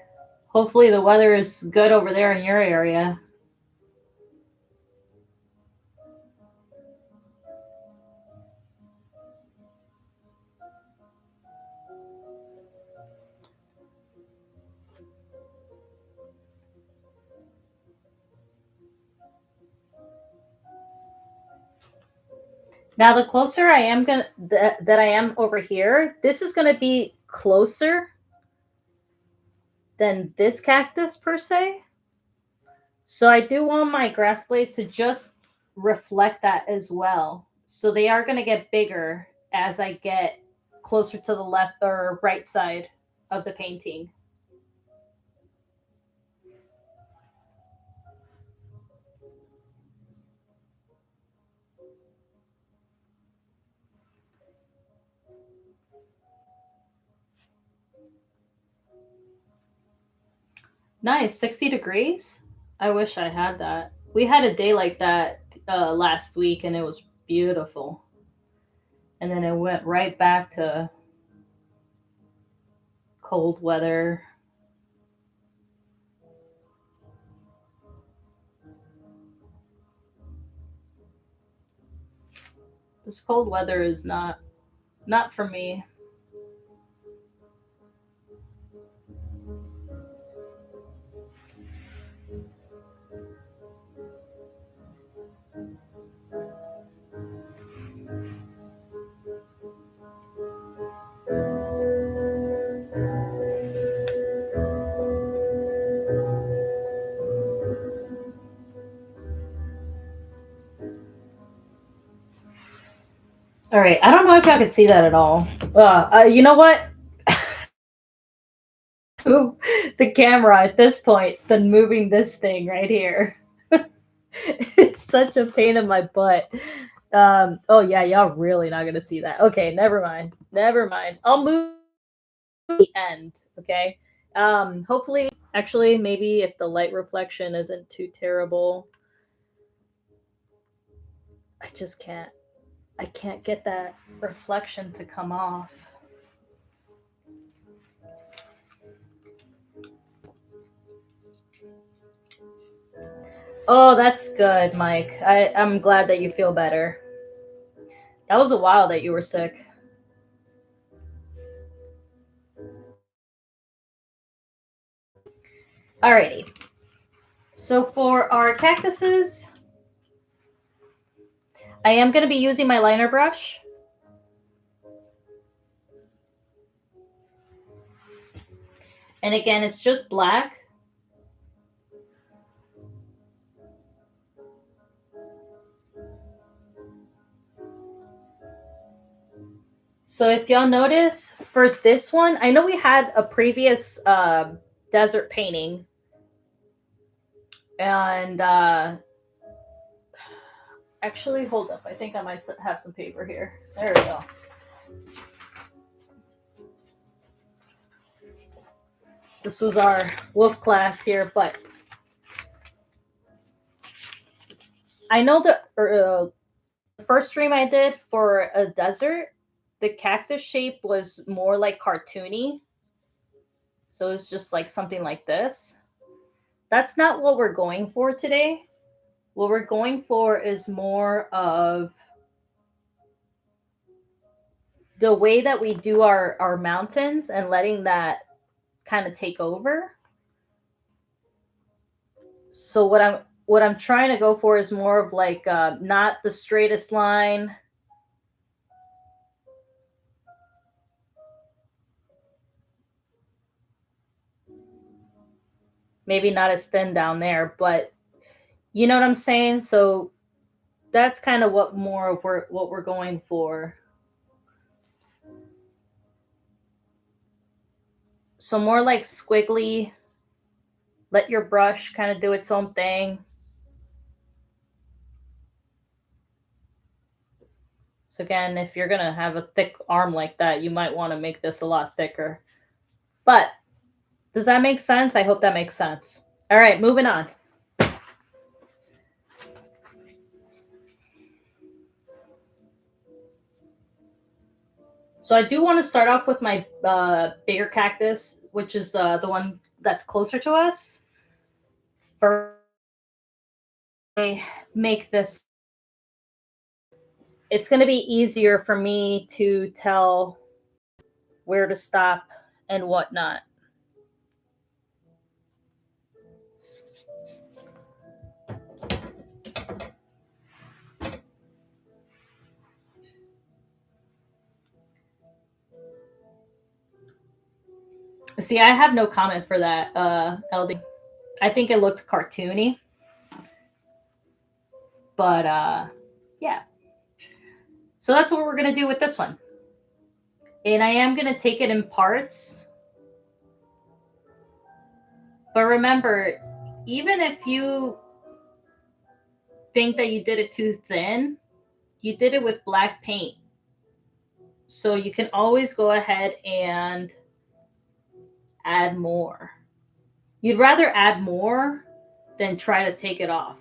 Hopefully the weather is good over there in your area. Now, the closer I am that I am over here, this is gonna be closer than this cactus per se. So I do want my grass blades to just reflect that as well. So they are gonna get bigger as I get closer to the left or right side of the painting. Nice, 60 degrees. I wish I had that. We had a day like that last week and it was beautiful. And then it went right back to cold weather. This cold weather is not for me. All right, I don't know if y'all could see that at all. You know what? Move the camera at this point than moving this thing right here. It's such a pain in my butt. Oh yeah, y'all really not gonna see that. Okay, never mind. Never mind. I'll move the end. Okay. Hopefully, actually, maybe if the light reflection isn't too terrible, I just can't. I can't get that reflection to come off. Oh, that's good, Mike. I'm glad that you feel better. That was a while that you were sick. Alrighty. So for our cactuses, I am going to be using my liner brush. And again, it's just black. So if y'all notice, for this one, I know we had a previous desert painting. And actually, hold up. I think I might have some paper here. There we go. This was our wolf class here, but I know the first stream I did for a desert, the cactus shape was more like cartoony. So it's just like something like this. That's not what we're going for today. What we're going for is more of the way that we do our mountains and letting that kind of take over. So what I'm trying to go for is more of like not the straightest line. Maybe not as thin down there, but you know what I'm saying? So that's kind of what we're going for. So more like squiggly. Let your brush kind of do its own thing. So again, if you're gonna have a thick arm like that, you might want to make this a lot thicker. But does that make sense? I hope that makes sense. All right, moving on. So I do want to start off with my bigger cactus, which is the one that's closer to us. First, I make this. It's going to be easier for me to tell where to stop and whatnot. See, I have no comment for that, LD. I think it looked cartoony. But yeah. So that's what we're going to do with this one. And I am going to take it in parts. But remember, even if you think that you did it too thin, you did it with black paint. So you can always go ahead and add more. You'd rather add more than try to take it off.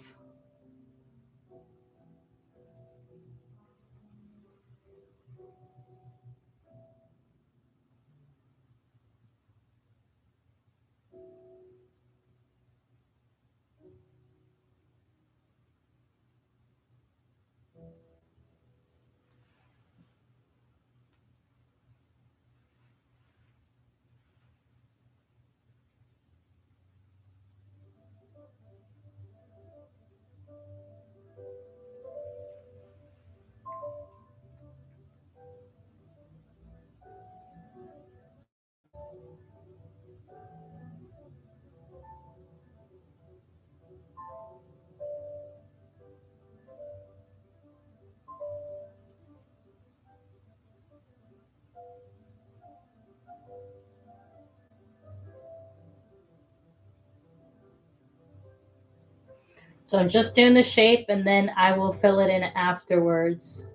So I'm just doing the shape and then I will fill it in afterwards.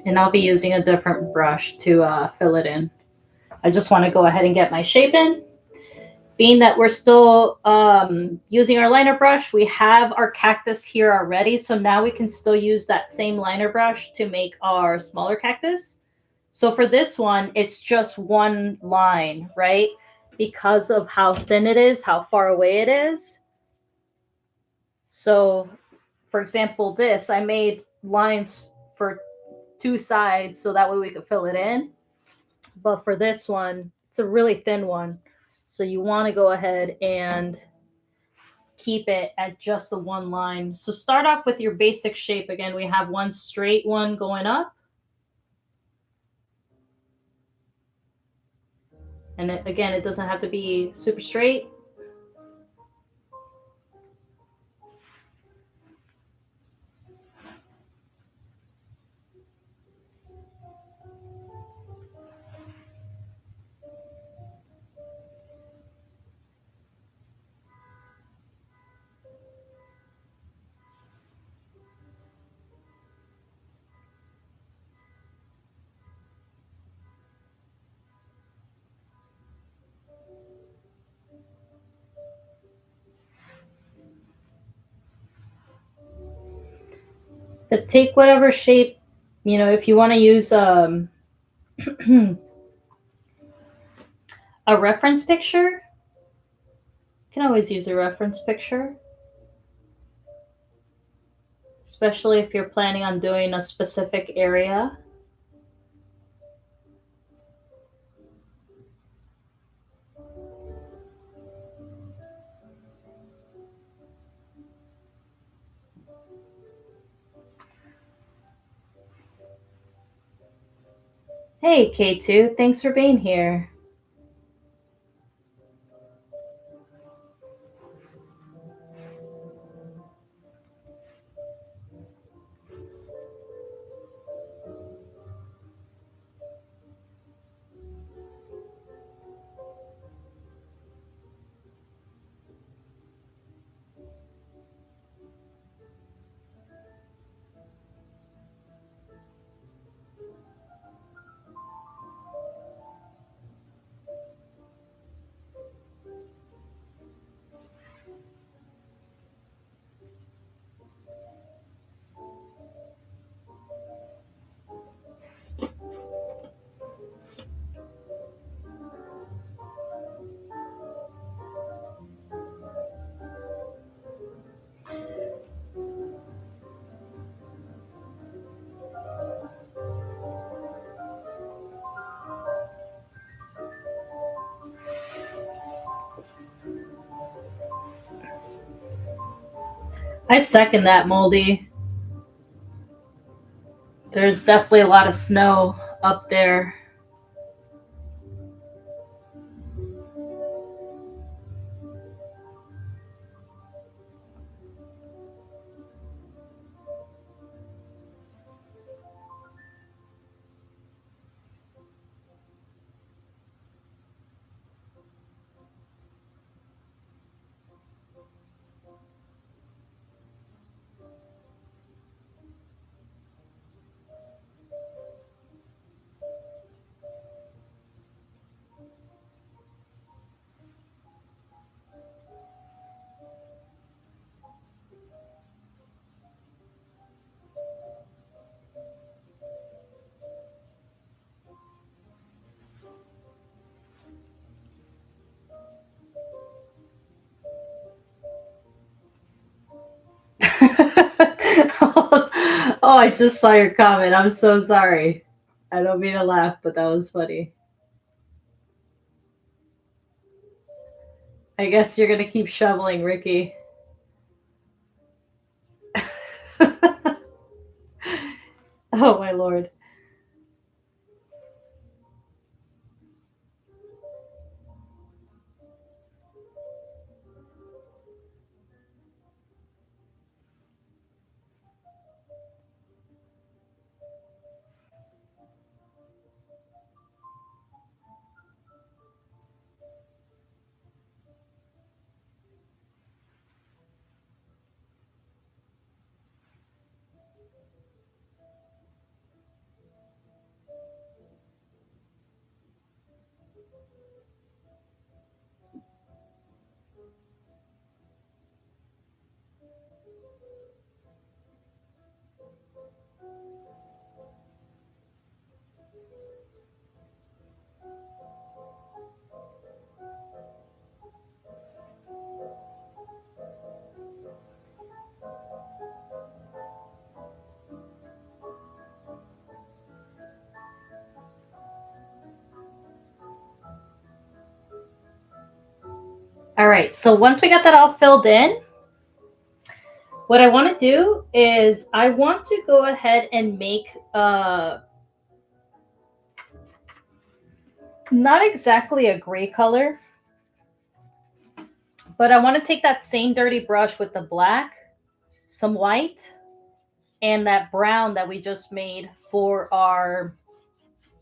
And I'll be using a different brush to fill it in. I just want to go ahead and get my shape in. Being that we're still using our liner brush, we have our cactus here already. So now we can still use that same liner brush to make our smaller cactus. So for this one, it's just one line, right? Because of how thin it is, how far away it is. So for example, this, I made lines for two sides so that way we could fill it in. But for this one, it's a really thin one. So you want to go ahead and keep it at just the one line. So start off with your basic shape. Again, we have one straight one going up. And again, it doesn't have to be super straight. But take whatever shape, if you want to use a reference picture, you can always use a reference picture. Especially if you're planning on doing a specific area. Hey, K2, thanks for being here. I second that, Moldy. There's definitely a lot of snow up there. Oh, I just saw your comment. I'm so sorry. I don't mean to laugh, but that was funny. I guess you're gonna keep shoveling, Ricky. Oh my lord. All right, so once we got that all filled in, what I want to do is I want to go ahead and make not exactly a gray color, but I want to take that same dirty brush with the black, some white, and that brown that we just made for our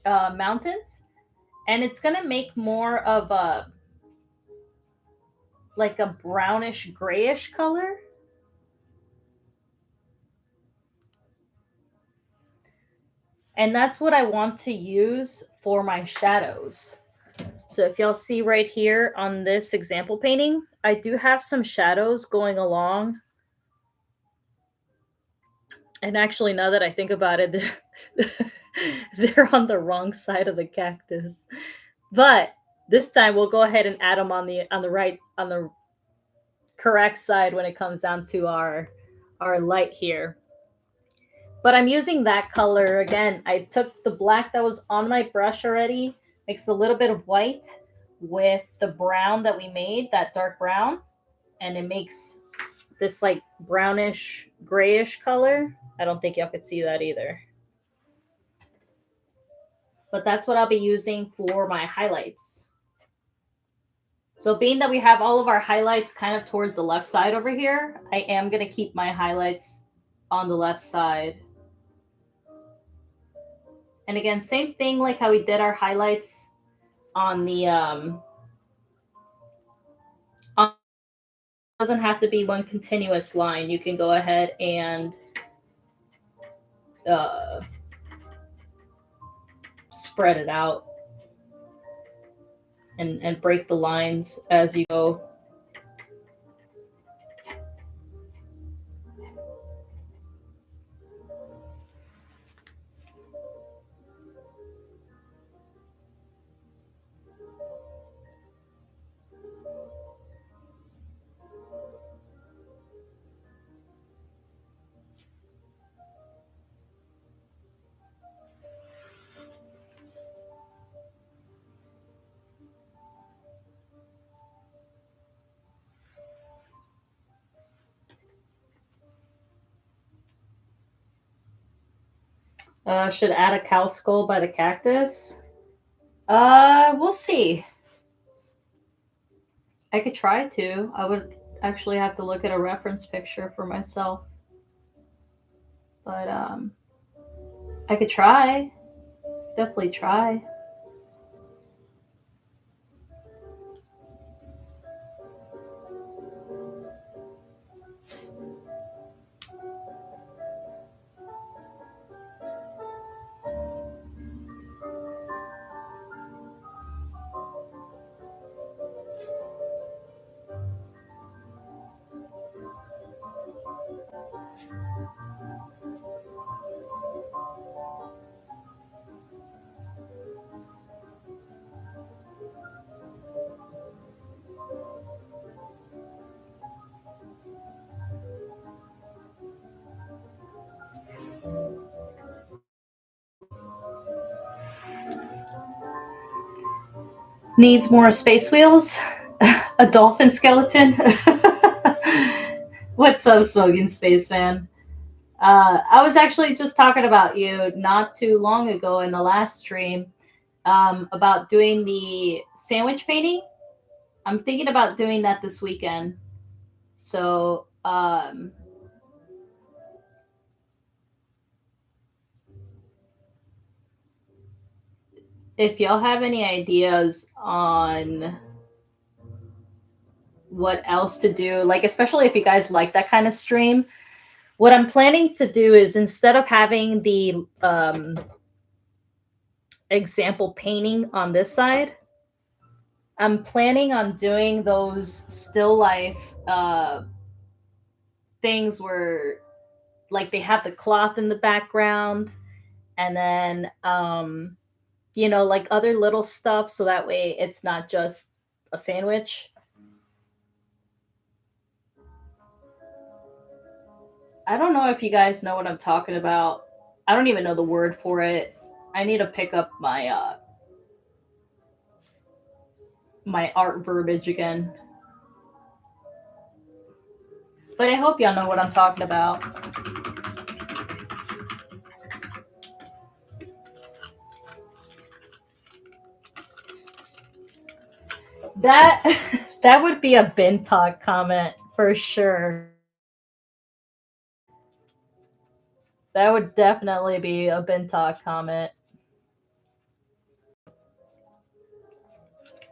mountains. And it's going to make more of a like a brownish grayish color. And that's what I want to use for my shadows. So if y'all see right here on this example painting, I do have some shadows going along. And actually, now that I think about it, they're on the wrong side of the cactus. But this time we'll go ahead and add them on the correct side when it comes down to our light here. But I'm using that color again. I took the black that was on my brush already, mixed a little bit of white with the brown that we made, that dark brown, and it makes this like brownish grayish color. I don't think y'all could see that either. But that's what I'll be using for my highlights. So being that we have all of our highlights kind of towards the left side over here, I am going to keep my highlights on the left side. And again, same thing like how we did our highlights on the doesn't have to be one continuous line. You can go ahead and uh, spread it out and break the lines as you go. Should add a cow skull by the cactus. We'll see. I could try to. I would actually have to look at a reference picture for myself. But I could try. Definitely try. needs more space wheels? A dolphin skeleton? What's up, Smoking Spaceman? I was actually just talking about you not too long ago in the last stream about doing the sandwich painting. I'm thinking about doing that this weekend. So, if y'all have any ideas on what else to do, like especially if you guys like that kind of stream, what I'm planning to do is instead of having the example painting on this side, I'm planning on doing those still life things where like they have the cloth in the background and then like other little stuff so that way it's not just a sandwich. I don't know if you guys know what I'm talking about. I don't even know the word for it. I need to pick up my my art verbiage again. But I hope y'all know what I'm talking about. That would be a bin talk comment for sure. That would definitely be a bin talk comment.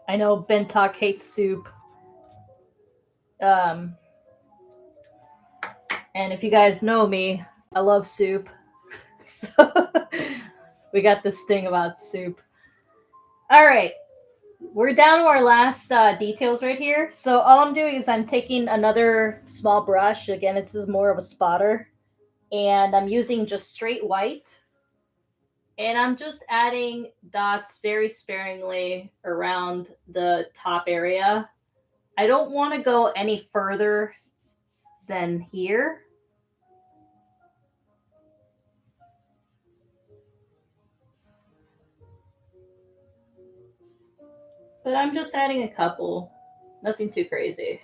I know bin talk hates soup. And if you guys know me, I love soup. So we got this thing about soup. All right. We're down to our last details right here. So all I'm doing is I'm taking another small brush. Again, this is more of a spotter. And I'm using just straight white. And I'm just adding dots very sparingly around the top area. I don't want to go any further than here. But I'm just adding a couple. Nothing too crazy.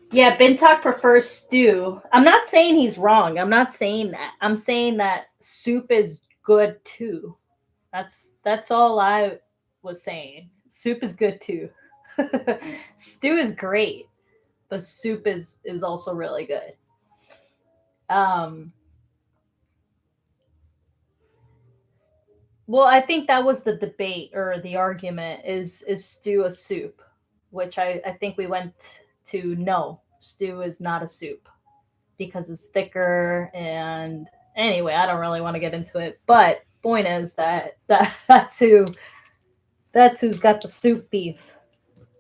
Yeah, Bintok prefers stew. I'm not saying he's wrong. I'm not saying that. I'm saying that soup is good too. That's all I was saying. Soup is good too. Stew is great, but soup is also really good. Well, I think that was the debate or the argument is stew a soup, which I think we went to no, stew is not a soup because it's thicker and anyway, I don't really want to get into it. But point is that's who's got the soup beef.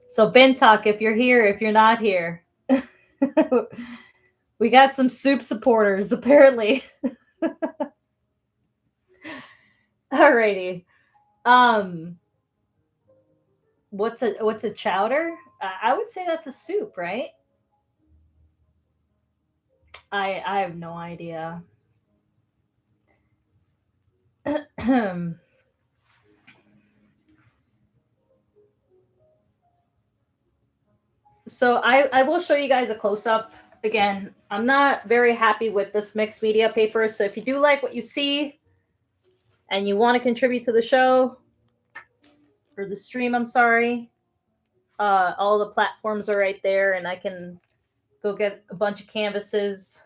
So Bintok, if you're here, if you're not here, we got some soup supporters apparently. Alrighty. What's a chowder? I would say that's a soup, right? I have no idea. So I will show you guys a close-up. Again, I'm not very happy with this mixed media paper. So if you do like what you see and you want to contribute to the show or the stream, I'm sorry, all the platforms are right there and I can go get a bunch of canvases.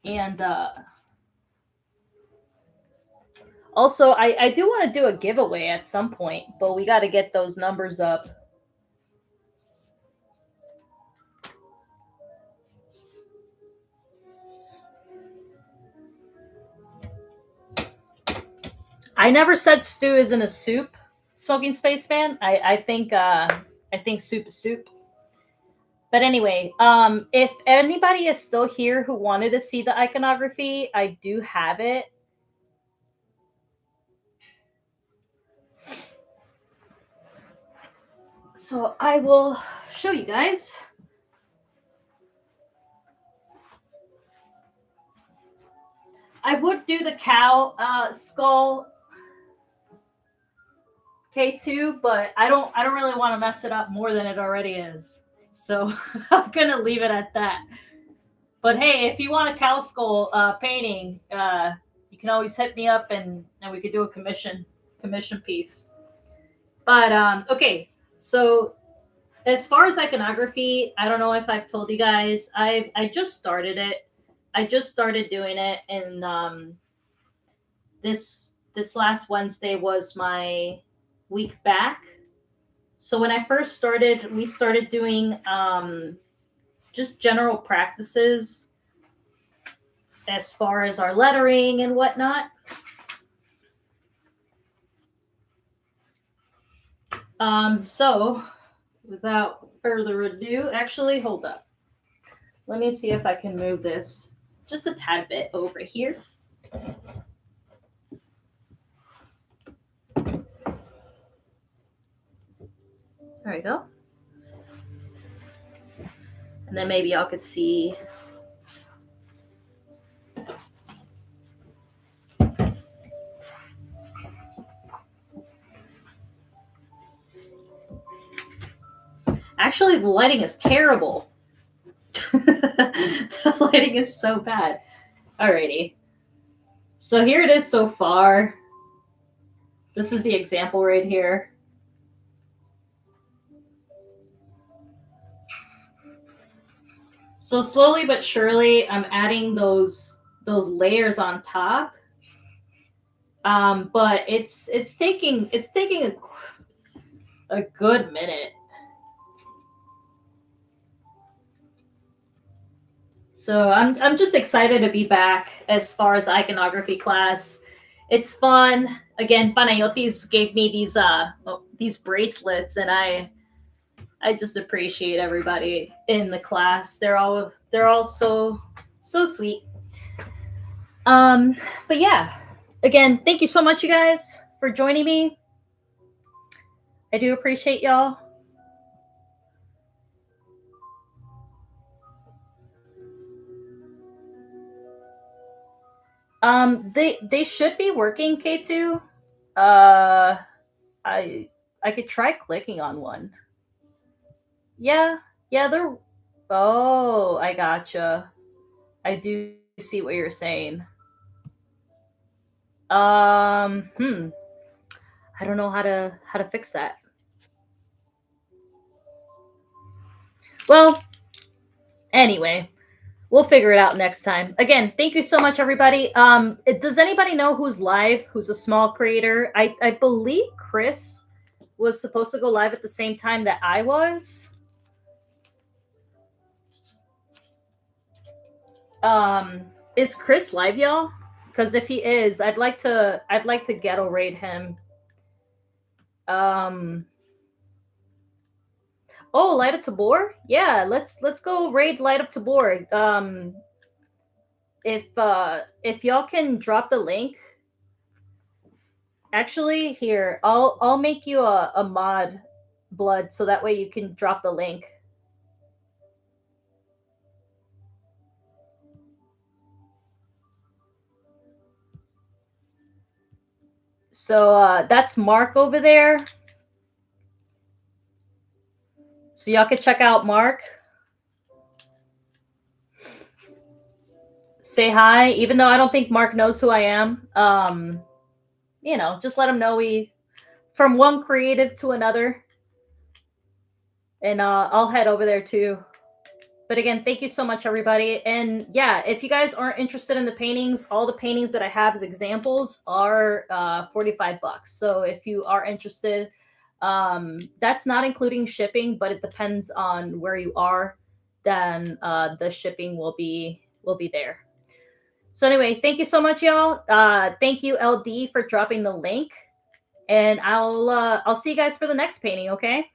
And also, I do want to do a giveaway at some point, but we got to get those numbers up. I never said stew isn't a soup, Smoking Spaceman. I think soup is soup. But anyway, if anybody is still here who wanted to see the iconography, I do have it. So I will show you guys. I would do the cow skull K2, but I don't really want to mess it up more than it already is. So I'm gonna leave it at that. But hey, if you want a cow skull painting, you can always hit me up and we could do a commission piece. But okay, so as far as iconography, I don't know if I've told you guys, I just started it. I just started doing it, and this last Wednesday was my week back. So when I first started, we started doing just general practices as far as our lettering and whatnot. So without further ado, actually, hold up. Let me see if I can move this just a tad bit over here. There we go. And then maybe y'all could see. Actually, the lighting is terrible. The lighting is so bad. Alrighty. So here it is so far. This is the example right here. So slowly but surely, I'm adding those layers on top. But it's taking a good minute. So I'm just excited to be back as far as iconography class. It's fun. Again, Panayotis gave me these bracelets, and I just appreciate everybody in the class. They're all so sweet. But yeah, again, thank you so much, you guys, for joining me. I do appreciate y'all. They should be working, K2. I could try clicking on one. Yeah, they're. Oh, I gotcha. I do see what you're saying. I don't know how to fix that. Well, anyway, we'll figure it out next time. Again, thank you so much, everybody. Does anybody know who's live? Who's a small creator? I believe Chris was supposed to go live at the same time that I was. Is Chris live, y'all? Because if he is, I'd like to ghetto raid him. Oh, Light of Tabor? Yeah, let's go raid Light of Tabor. If y'all can drop the link. Actually, here, I'll make you a mod, Blood, so that way you can drop the link. So that's Mark over there. So y'all can check out Mark. Say hi, even though I don't think Mark knows who I am. You know, just let him know we from one creative to another. And I'll head over there too. But again, thank you so much, everybody. And yeah, if you guys aren't interested in the paintings, all the paintings that I have as examples are $45. So if you are interested, that's not including shipping, but it depends on where you are. Then the shipping will be there. So anyway, thank you so much, y'all. Thank you, LD, for dropping the link. And I'll see you guys for the next painting, okay?